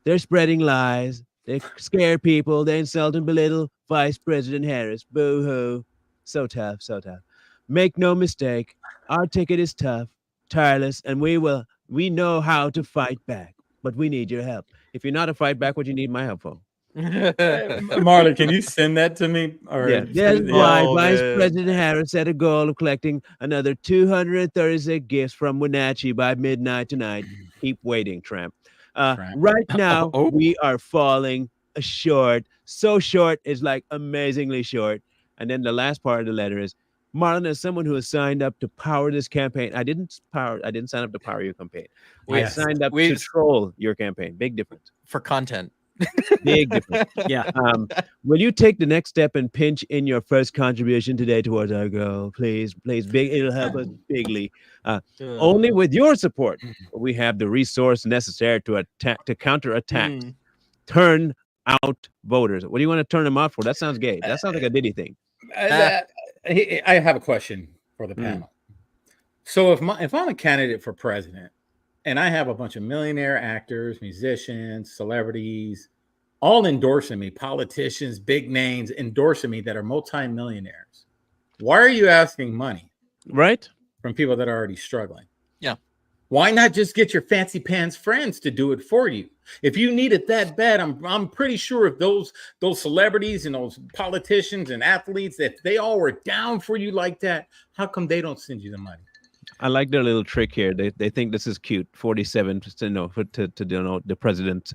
They're spreading lies. They scare people. They insult and belittle Vice President Harris. Boo-hoo. So tough, so tough. Make no mistake, our ticket is tough. tireless, and we know how to fight back, but we need your help. If you're not to fight back, what you need my help for? Marley, can you send that to me? Or Yeah, that's why Vice man. President Harris set a goal of collecting another 236 gifts from Wenatchee by midnight tonight. Keep waiting, Tramp. Right now, we are falling short. So short is like amazingly short. And then the last part of the letter is, Marlon, as someone who has signed up to power this campaign, I didn't sign up to power your campaign. I signed up to troll your campaign. Big difference. For content. Big difference. Yeah. Will you take the next step and pinch in your first contribution today towards our goal? Please, big. It'll help us bigly. Only with your support we have the resource necessary to counterattack, turn out voters. What do you want to turn them out for? That sounds gay. That sounds like a Diddy thing. I have a question for the panel. So if I'm a candidate for president, and I have a bunch of millionaire actors, musicians, celebrities, all endorsing me, politicians, big names endorsing me that are multimillionaires. Why are you asking money? Right? From people that are already struggling. Yeah. Why not just get your fancy pants friends to do it for you? If you need it that bad, I'm pretty sure if those celebrities and those politicians and athletes, if they all were down for you like that, how come they don't send you the money? I like their little trick here. They think this is cute. 47 to denote the president's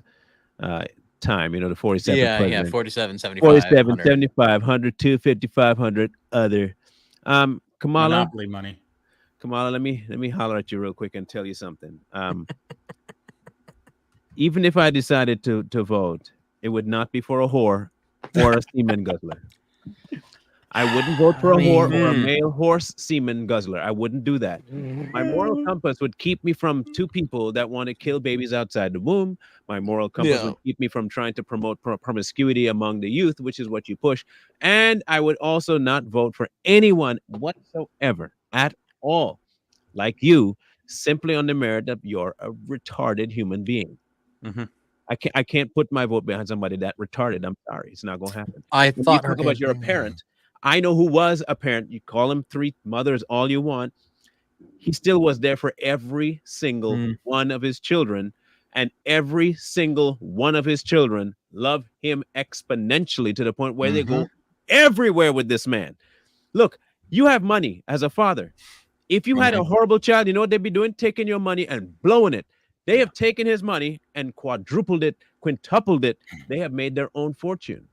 time. The 47. Yeah, 47, 75. 47, 100. 75, 100, 250, 500, other. Kamala. Monopoly money. Kamala, let me holler at you real quick and tell you something. Even if I decided to vote, it would not be for a whore or a semen guzzler. I wouldn't vote for a whore or a male horse semen guzzler. I wouldn't do that. My moral compass would keep me from two people that want to kill babies outside the womb. My moral compass would keep me from trying to promote promiscuity among the youth, which is what you push. And I would also not vote for anyone whatsoever at all, like you, simply on the merit that you're a retarded human being. I can't put my vote behind somebody that retarded. I'm sorry, it's not gonna happen. If you talk about you're a parent. I know who was a parent. You call him three mothers all you want. He still was there for every single one of his children, and every single one of his children love him exponentially to the point where they go everywhere with this man. Look, you have money as a father. If you had a horrible child, you know what they'd be doing? Taking your money and blowing it. They have taken his money and quadrupled it, quintupled it. They have made their own fortune.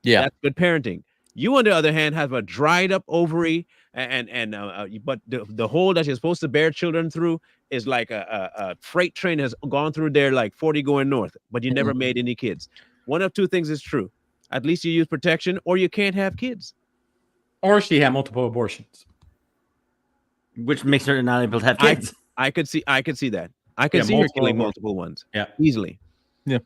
Yeah. That's good parenting. You, on the other hand, have a dried up ovary, but the hole that you're supposed to bear children through is like a freight train has gone through there like 40 going north, but you never made any kids. One of two things is true. At least you use protection, or you can't have kids. Or she had multiple abortions. Which makes her not able to have kids. I could see that. I could see her killing multiple ones. Yeah. Easily. Yeah.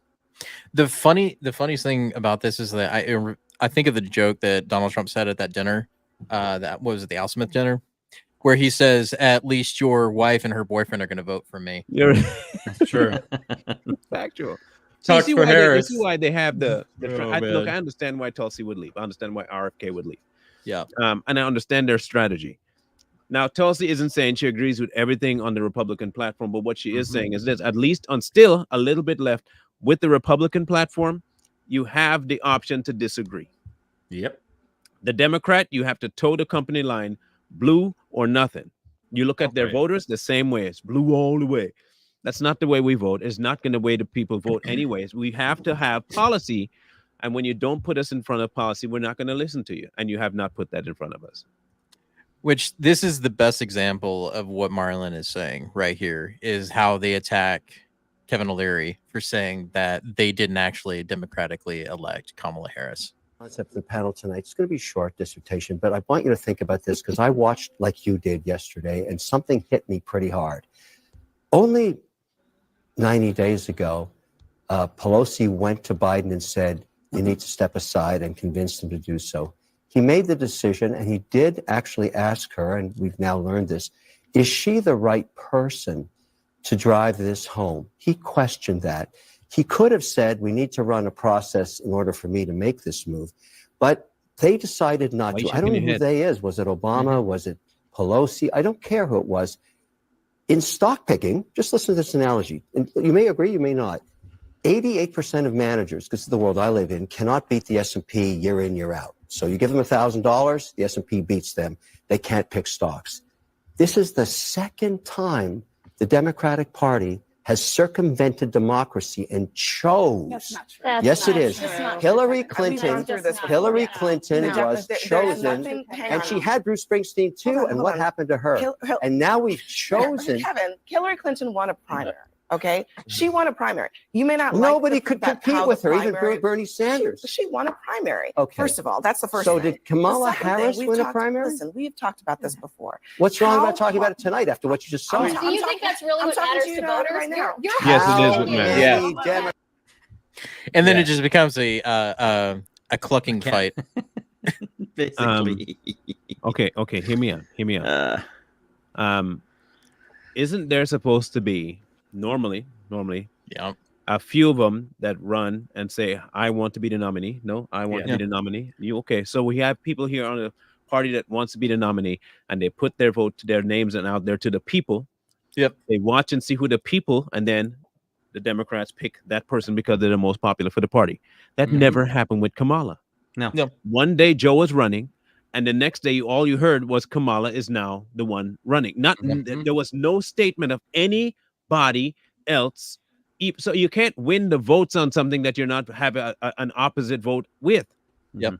The funniest thing about this is that I think of the joke that Donald Trump said at that dinner, that was the Al Smith dinner, where he says, "At least your wife and her boyfriend are going to vote for me." That's true. Factual. Talks for Harris. This is why they have the look. I man. understand why Tulsi would leave. I understand why RFK would leave. Yeah. And I understand their strategy. Now, Tulsi isn't saying she agrees with everything on the Republican platform, but what she is saying is this: at least on still a little bit left with the Republican platform, you have the option to disagree. Yep. The Democrat, you have to toe the company line, blue or nothing. You look at their voters the same way. It's blue all the way. That's not the way we vote. It's not going to way the people vote anyways. We have to have policy. And when you don't put us in front of policy, we're not going to listen to you. And you have not put that in front of us. Which this is the best example of what Marlon is saying right here, is how they attack Kevin O'Leary for saying that they didn't actually democratically elect Kamala Harris. Concept of the panel tonight. It's going to be short dissertation, but I want you to think about this because I watched like you did yesterday, and something hit me pretty hard. Only 90 days ago, Pelosi went to Biden and said, "You need to step aside," and convinced him to do so. He made the decision, and he did actually ask her, and we've now learned this, is she the right person to drive this home? He questioned that. He could have said, we need to run a process in order for me to make this move. But they decided not to. I don't know who they is. Was it Obama? Was it Pelosi? I don't care who it was. In stock picking, just listen to this analogy. And you may agree, you may not. 88% of managers, because of the world I live in, cannot beat the S&P year in, year out. So you give them $1,000, the S&P beats them. They can't pick stocks. This is the second time the Democratic Party has circumvented democracy and chose. That's not true. Yes, it is. That's Hillary We've Clinton gone through this before. Hillary Clinton No. was There's chosen, nothing- hang and on. she had Bruce Springsteen too. Hold on, And hold what on. happened to her? And now we've chosen. Kevin, Hillary Clinton won a primary. Okay, she won a primary. You may not. Nobody like could that compete how with the her, even primary- Bernie Sanders. She won a primary. Okay. First of all, that's the first So thing. did Kamala The second thing, Harris we've win a talked- primary? Listen, we've talked about this before. What's wrong How about talking about hard- it tonight after what you just saw? I'm Do you think that's really what matters to voters? right now. You're Yes, it is how what many matters. Yeah. And then Yeah. it just becomes a clucking fight. Basically. Okay. Hear me out. Isn't there supposed to be normally Yeah. a few of them that run and say, I want to be the nominee? No, I want to be the nominee. You okay? So we have people here on the party that wants to be the nominee, and they put their vote, their names and out there to the people. Yep. They watch and see who the people, and then the Democrats pick that person because they're the most popular for the party. That never happened with Kamala. No. One day Joe was running, and the next day all you heard was Kamala is now the one running. There was no statement of anybody else. So you can't win the votes on something that you're not have an opposite vote with. Yep.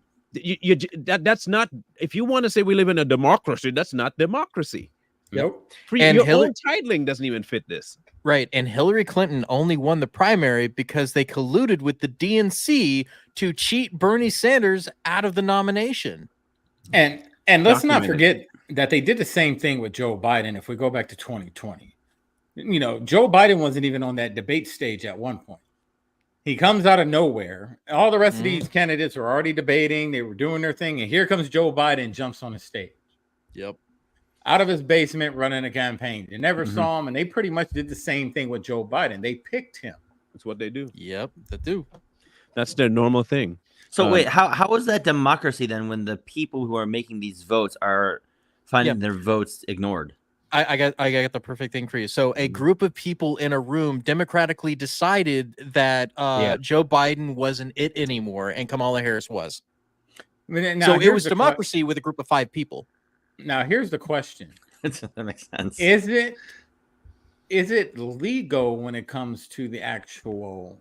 That's not. If you want to say we live in a democracy, that's not democracy. Nope. And Your Hillary- own titling doesn't even fit this. Right. And Hillary Clinton only won the primary because they colluded with the DNC to cheat Bernie Sanders out of the nomination. And let's not Documented. forget that they did the same thing with Joe Biden. If we go back to 2020, Joe Biden wasn't even on that debate stage at one point. He comes out of nowhere. All the rest of these candidates were already debating. They were doing their thing. And here comes Joe Biden, jumps on the stage. Yep. Out of his basement running a campaign. They never saw him. And they pretty much did the same thing with Joe Biden. They picked him. That's what they do. Yep, they do. That's their normal thing. So wait, how is that democracy then when the people who are making these votes are finding their votes ignored? I got the perfect thing for you. So a group of people in a room democratically decided that Joe Biden wasn't it anymore and Kamala Harris was. Now, So it here's was the democracy with a group of 5 people. Now, here's the question. That makes sense. Is it legal when it comes to the actual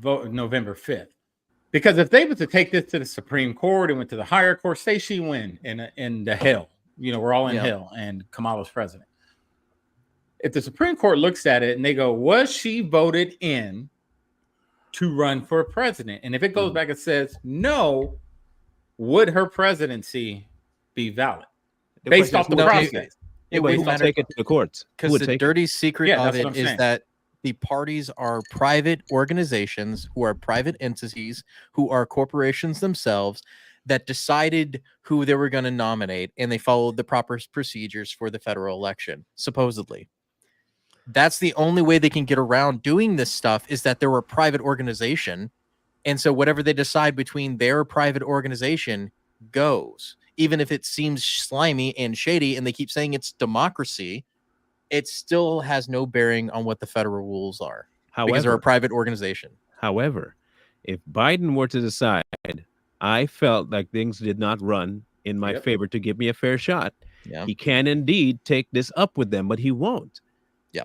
vote November 5th? Because if they were to take this to the Supreme Court and went to the higher court, say she win in the hell, we're all in hell and Kamala's president. If the Supreme Court looks at it and they go, was she voted in to run for president? And if it goes back and says no, would her presidency be valid? Based off the process. It would take it to the courts. Because the dirty secret of that's what I'm it is saying. that the parties are private organizations who are private entities who are corporations themselves that decided who they were going to nominate, and they followed the proper procedures for the federal election, supposedly. That's the only way they can get around doing this stuff, is that they're a private organization. And so whatever they decide between their private organization goes. Even if it seems slimy and shady and they keep saying it's democracy, it still has no bearing on what the federal rules are. Because they're a private organization. However, if Biden were to decide, I felt like things did not run in my favor to give me a fair shot, he can indeed take this up with them, but he won't.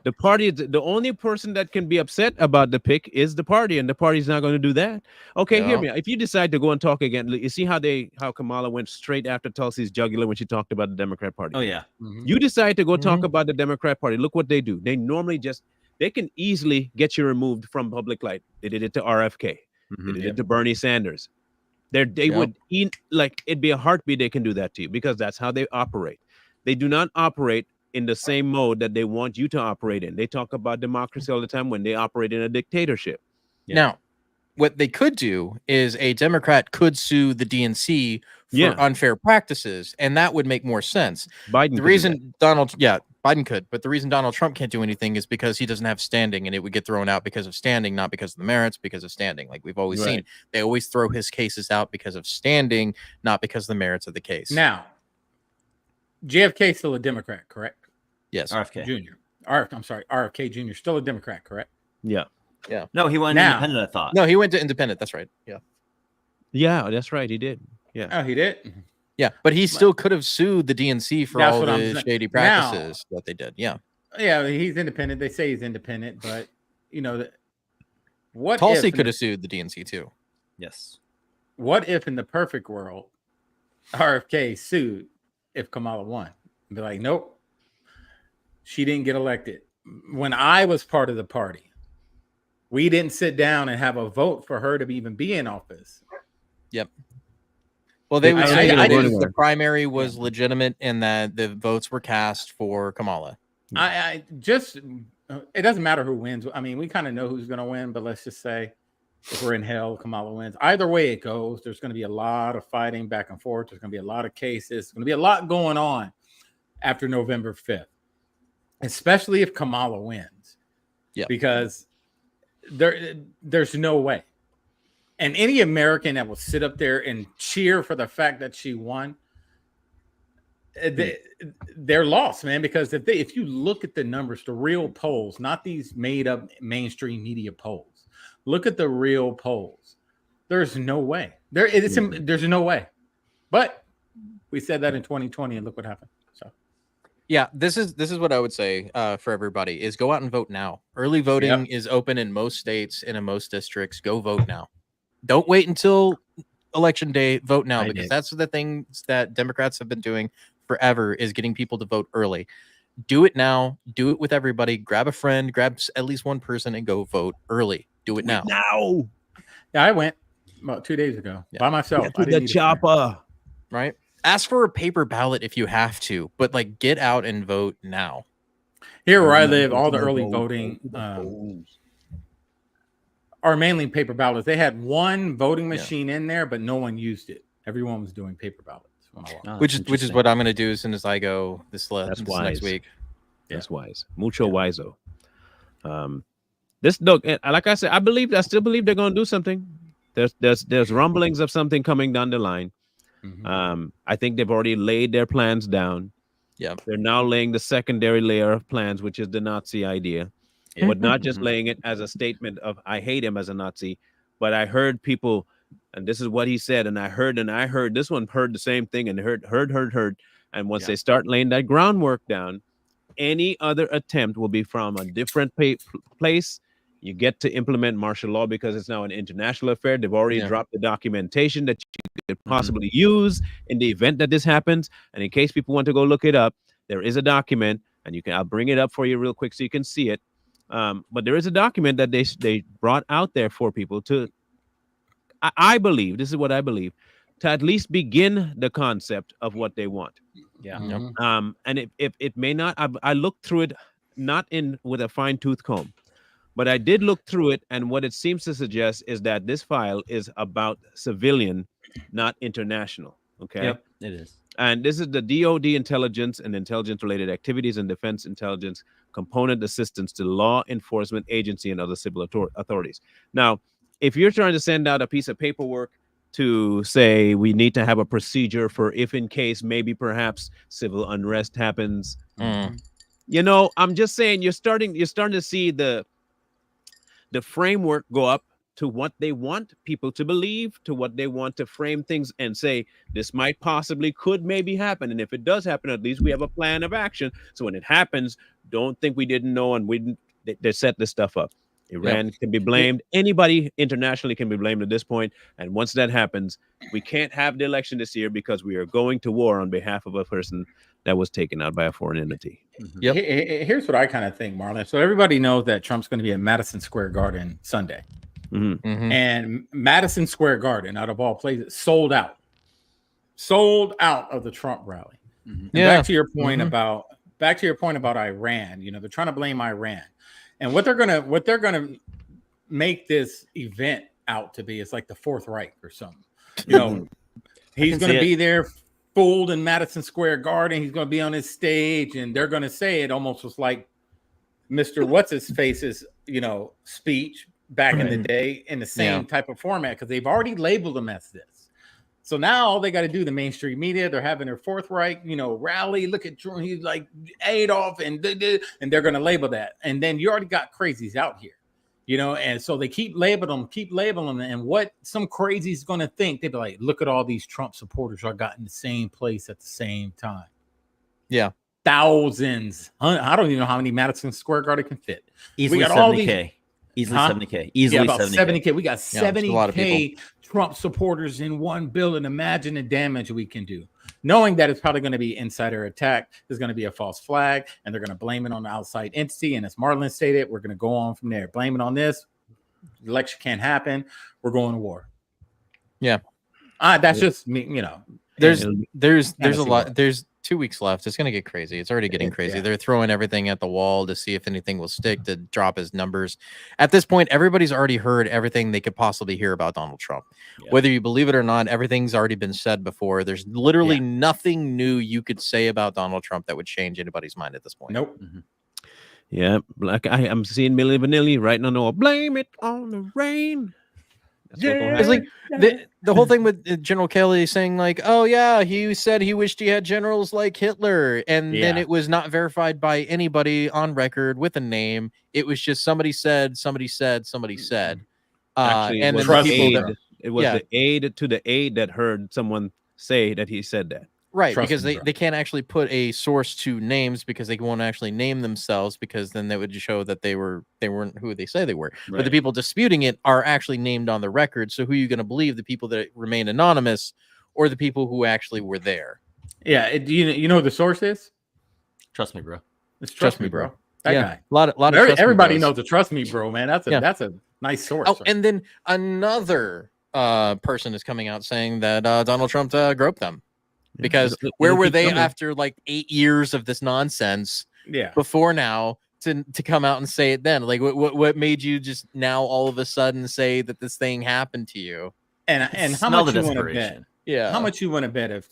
The party, the only person that can be upset about the pick is the party, and the party's not going to do that. Okay, hear me. If you decide to go and talk again, you see how Kamala went straight after Tulsi's jugular when she talked about the Democrat Party. Oh yeah. You decide to go talk about the Democrat Party. Look what they do. They normally they can easily get you removed from public light. They did it to RFK. They did it to Bernie Sanders. They would it'd be a heartbeat. They can do that to you because that's how they operate. They do not operate in the same mode that they want you to operate in. They talk about democracy all the time when they operate in a dictatorship. Now, what they could do is a Democrat could sue the DNC for unfair practices, and that would make more sense. Biden could, but the reason Donald Trump can't do anything is because he doesn't have standing, and it would get thrown out because of standing, not because of the merits, because of standing. Like we've always seen, they always throw his cases out because of standing, not because of the merits of the case. Now, JFK is still a Democrat, correct? Yes. RFK Jr. I'm sorry, RFK Jr. still a Democrat, correct? Yeah. Yeah. No, he went Now- independent, I thought. No, he went to independent. That's right. Yeah. Yeah, that's right. He did. Yeah. Oh, he did. Yeah, but he still could have sued the DNC for That's all what I'm the saying. shady Now- practices that they did. Yeah. Yeah, he's independent. They say he's independent, but you know, what Tulsi if could have sued the DNC too. Yes. What if in the perfect world, RFK sued if Kamala won? And be like, nope, she didn't get elected. When I was part of the party, we didn't sit down and have a vote for her to even be in office. Yep. Well, they would say I that didn't- the primary was legitimate and that the votes were cast for Kamala. I just, it doesn't matter who wins. I mean, we kind of know who's going to win, but let's just say if we're in hell, Kamala wins. Either way it goes, there's going to be a lot of fighting back and forth. There's going to be a lot of cases. There's going to be a lot going on after November 5th, especially if Kamala wins. Yeah. Because there's no way. And any American that will sit up there and cheer for the fact that she won, they're lost, man. Because if you look at the numbers, the real polls, not these made up mainstream media polls, look at the real polls. There's no way. There's no way. But we said that in 2020, and look what happened. So yeah, this is what I would say for everybody is go out and vote now. Early voting is open in most states and in most districts. Go vote now. Don't wait until election day. Vote now, because that's the things that Democrats have been doing forever, is getting people to vote early. Do it now. Do it with everybody. Grab a friend, grab at least one person, and go vote early. Do it now. Now. Yeah, I went about 2 days ago by myself. Get to the chopper. Right? Ask for a paper ballot if you have to, but like get out and vote now. Here where I live, all the early voting are mainly paper ballots. They had one voting machine in there, but no one used it. Everyone was doing paper ballots. Which is what I'm going to do as soon as I go this next week. That's wise. Mucho wiso. This look, like I said, I still believe they're going to do something. There's rumblings of something coming down the line. I think they've already laid their plans down. Yeah, they're now laying the secondary layer of plans, which is the Nazi idea, but not just laying it as a statement of I hate him as a Nazi. But I heard people, and this is what he said, and I heard this one heard the same thing and heard. And once they start laying that groundwork down, any other attempt will be from a different place. You get to implement martial law because it's now an international affair. They've already dropped the documentation that you could possibly use in the event that this happens. And in case people want to go look it up, there is a document, and I'll bring it up for you real quick so you can see it. But there is a document that they brought out there for people to, I believe, this is what I believe, to at least begin the concept of what they want. Yeah. And it may not, I looked through it, not with a fine tooth comb, but I did look through it. And what it seems to suggest is that this file is about civilian, not international. Okay. Yep, it is. And this is the DOD intelligence and intelligence related activities and defense intelligence component assistance to law enforcement agency and other civil authorities. Now, if you're trying to send out a piece of paperwork to say we need to have a procedure for if in case maybe perhaps civil unrest happens, you know, I'm just saying you're starting to see the framework go up to what they want people to believe, to what they want to frame things and say this might possibly could maybe happen. And if it does happen, at least we have a plan of action. So when it happens, don't think we didn't know and they set this stuff up. Iran can be blamed. Anybody internationally can be blamed at this point. And once that happens, we can't have the election this year because we are going to war on behalf of a person that was taken out by a foreign entity. Yep. Here's what I kind of think, Marlon. So everybody knows that Trump's going to be at Madison Square Garden Sunday. And Madison Square Garden, out of all places, sold out of the Trump rally. Back to your point about Iran, you know, they're trying to blame Iran. And what they're gonna make this event out to be is like the Fourth Reich or something. You know, he's gonna be there fooled in Madison Square Garden. He's gonna be on his stage, and they're gonna say it almost was like Mr. What's his face's, you know, speech back in the day in the same type of format because they've already labeled him as this. So now all they got to do, the mainstream media, they're having their forthright, rally. Look at Trump, he's like Adolf, and they're going to label that. And then you already got crazies out here, and so they keep labeling them. And what some crazy's going to think, they'd be like, look at all these Trump supporters are got in the same place at the same time. Yeah. Thousands. I don't even know how many Madison Square Garden can fit. Easily we got 70K. Easily 70K. Easily about 70K. We got 70K people. Trump supporters in one building. Imagine the damage we can do. Knowing that it's probably going to be insider attack, there's going to be a false flag, and they're going to blame it on the outside entity. And as Marlon stated, we're going to go on from there. Blame it on this. The election can't happen. We're going to war. Yeah. That's just me, There's a lot. There's 2 weeks left. It's going to get crazy. It's already getting crazy. Yeah. They're throwing everything at the wall to see if anything will stick, to drop his numbers. At this point, everybody's already heard everything they could possibly hear about Donald Trump. Yeah. Whether you believe it or not, everything's already been said before. There's literally nothing new you could say about Donald Trump that would change anybody's mind at this point. Nope. Mm-hmm. Yeah, like I'm seeing Milli Vanilli writing on the wall, blame it on the rain. It's like the whole thing with General Kelly saying like, oh yeah, he said he wished he had generals like Hitler, and then it was not verified by anybody on record with a name. It was just somebody said. Actually, and it then was, the people it was the aide to the aide that heard someone say that he said that. Right, because they can't actually put a source to names because they won't actually name themselves, because then that would show that they weren't who they say they were. Right. But the people disputing it are actually named on the record. So who are you going to believe? The people that remain anonymous, or the people who actually were there? Yeah, you know who the source is? Trust me, bro. It's trust me, bro. That guy. A lot of everybody knows the trust me, bro, man. That's a nice source. Oh, right? And then another person is coming out saying that Donald Trump groped them. Because where were they after like 8 years of this nonsense? Yeah. Before now to come out and say it then? Like what made you just now all of a sudden say that this thing happened to you? And how much you want to bet? Yeah. How much you want to bet if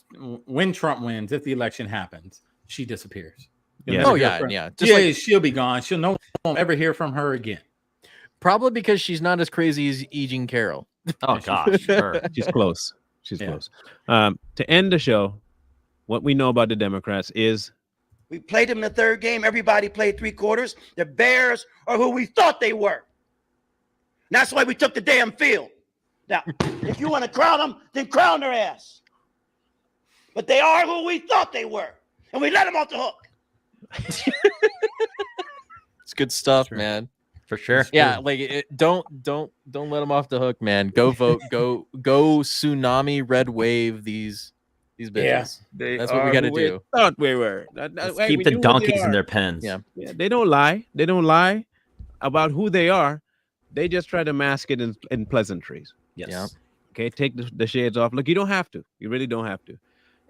when Trump wins, if the election happens, she disappears? Yeah. Oh yeah, yeah. She'll be gone. No one will ever hear from her again. Probably because she's not as crazy as E. Jean Carroll. Oh gosh, sure. She's close. She's close. To end the show, what we know about the Democrats is we played them in the third game. Everybody played 3 quarters. The Bears are who we thought they were. And that's why we took the damn field. Now, if you want to crown them, then crown their ass. But they are who we thought they were, and we let them off the hook. It's good stuff, man. For sure. Yeah, like don't let them off the hook, man. Go vote. go tsunami red wave these bitches. Yeah, that's what we got to do. Thought we were. Keep the donkeys in their pens. Yeah, they don't lie. They don't lie about who they are. They just try to mask it in pleasantries. Yes. Yeah. Okay. Take the shades off. Look, you don't have to. You really don't have to.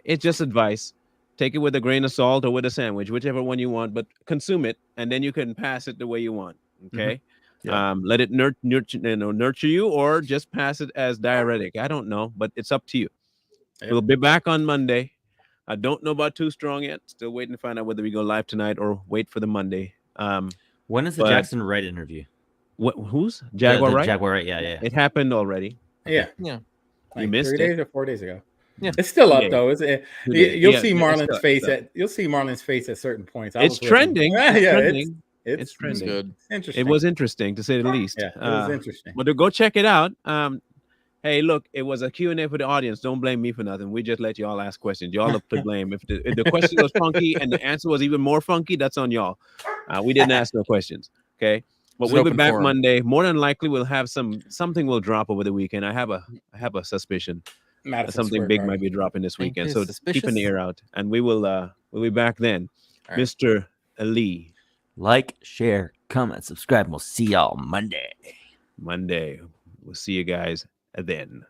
It's just advice. Take it with a grain of salt or with a sandwich, whichever one you want, but consume it, and then you can pass it the way you want. Okay. Mm-hmm. Yeah. Let it nurture you, or just pass it as diuretic. I don't know, but it's up to you. Yeah. We'll be back on Monday. I don't know about Too Strong yet. Still waiting to find out whether we go live tonight or wait for the Monday. When is the Jackson Wright interview? Who's Jaguar Wright? Jaguar Wright, yeah. It happened already. Yeah. Yeah. Like you missed 3 it. days or 4 days ago. Yeah. It's still up though. You'll see Marlon's face you'll see Marlon's face at certain points. It's trending. It's trending. Good. Interesting. It was interesting to say the least. Yeah, it was interesting. But to go check it out. Hey, look, it was a Q&A for the audience. Don't blame me for nothing. We just let y'all ask questions. Y'all up to blame. If the question was funky and the answer was even more funky, that's on y'all. We didn't ask no questions. Okay. But we'll be back Monday. More than likely, we'll have something will drop over the weekend. I have a suspicion that something big might be dropping this weekend. So keep an ear out, and we'll be back then. All right. Mr. Ali. Like, share, comment, subscribe, and we'll see y'all Monday. We'll see you guys then.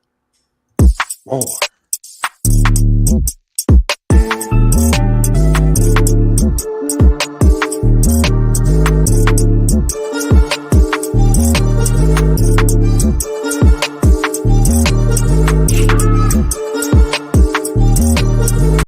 Oh.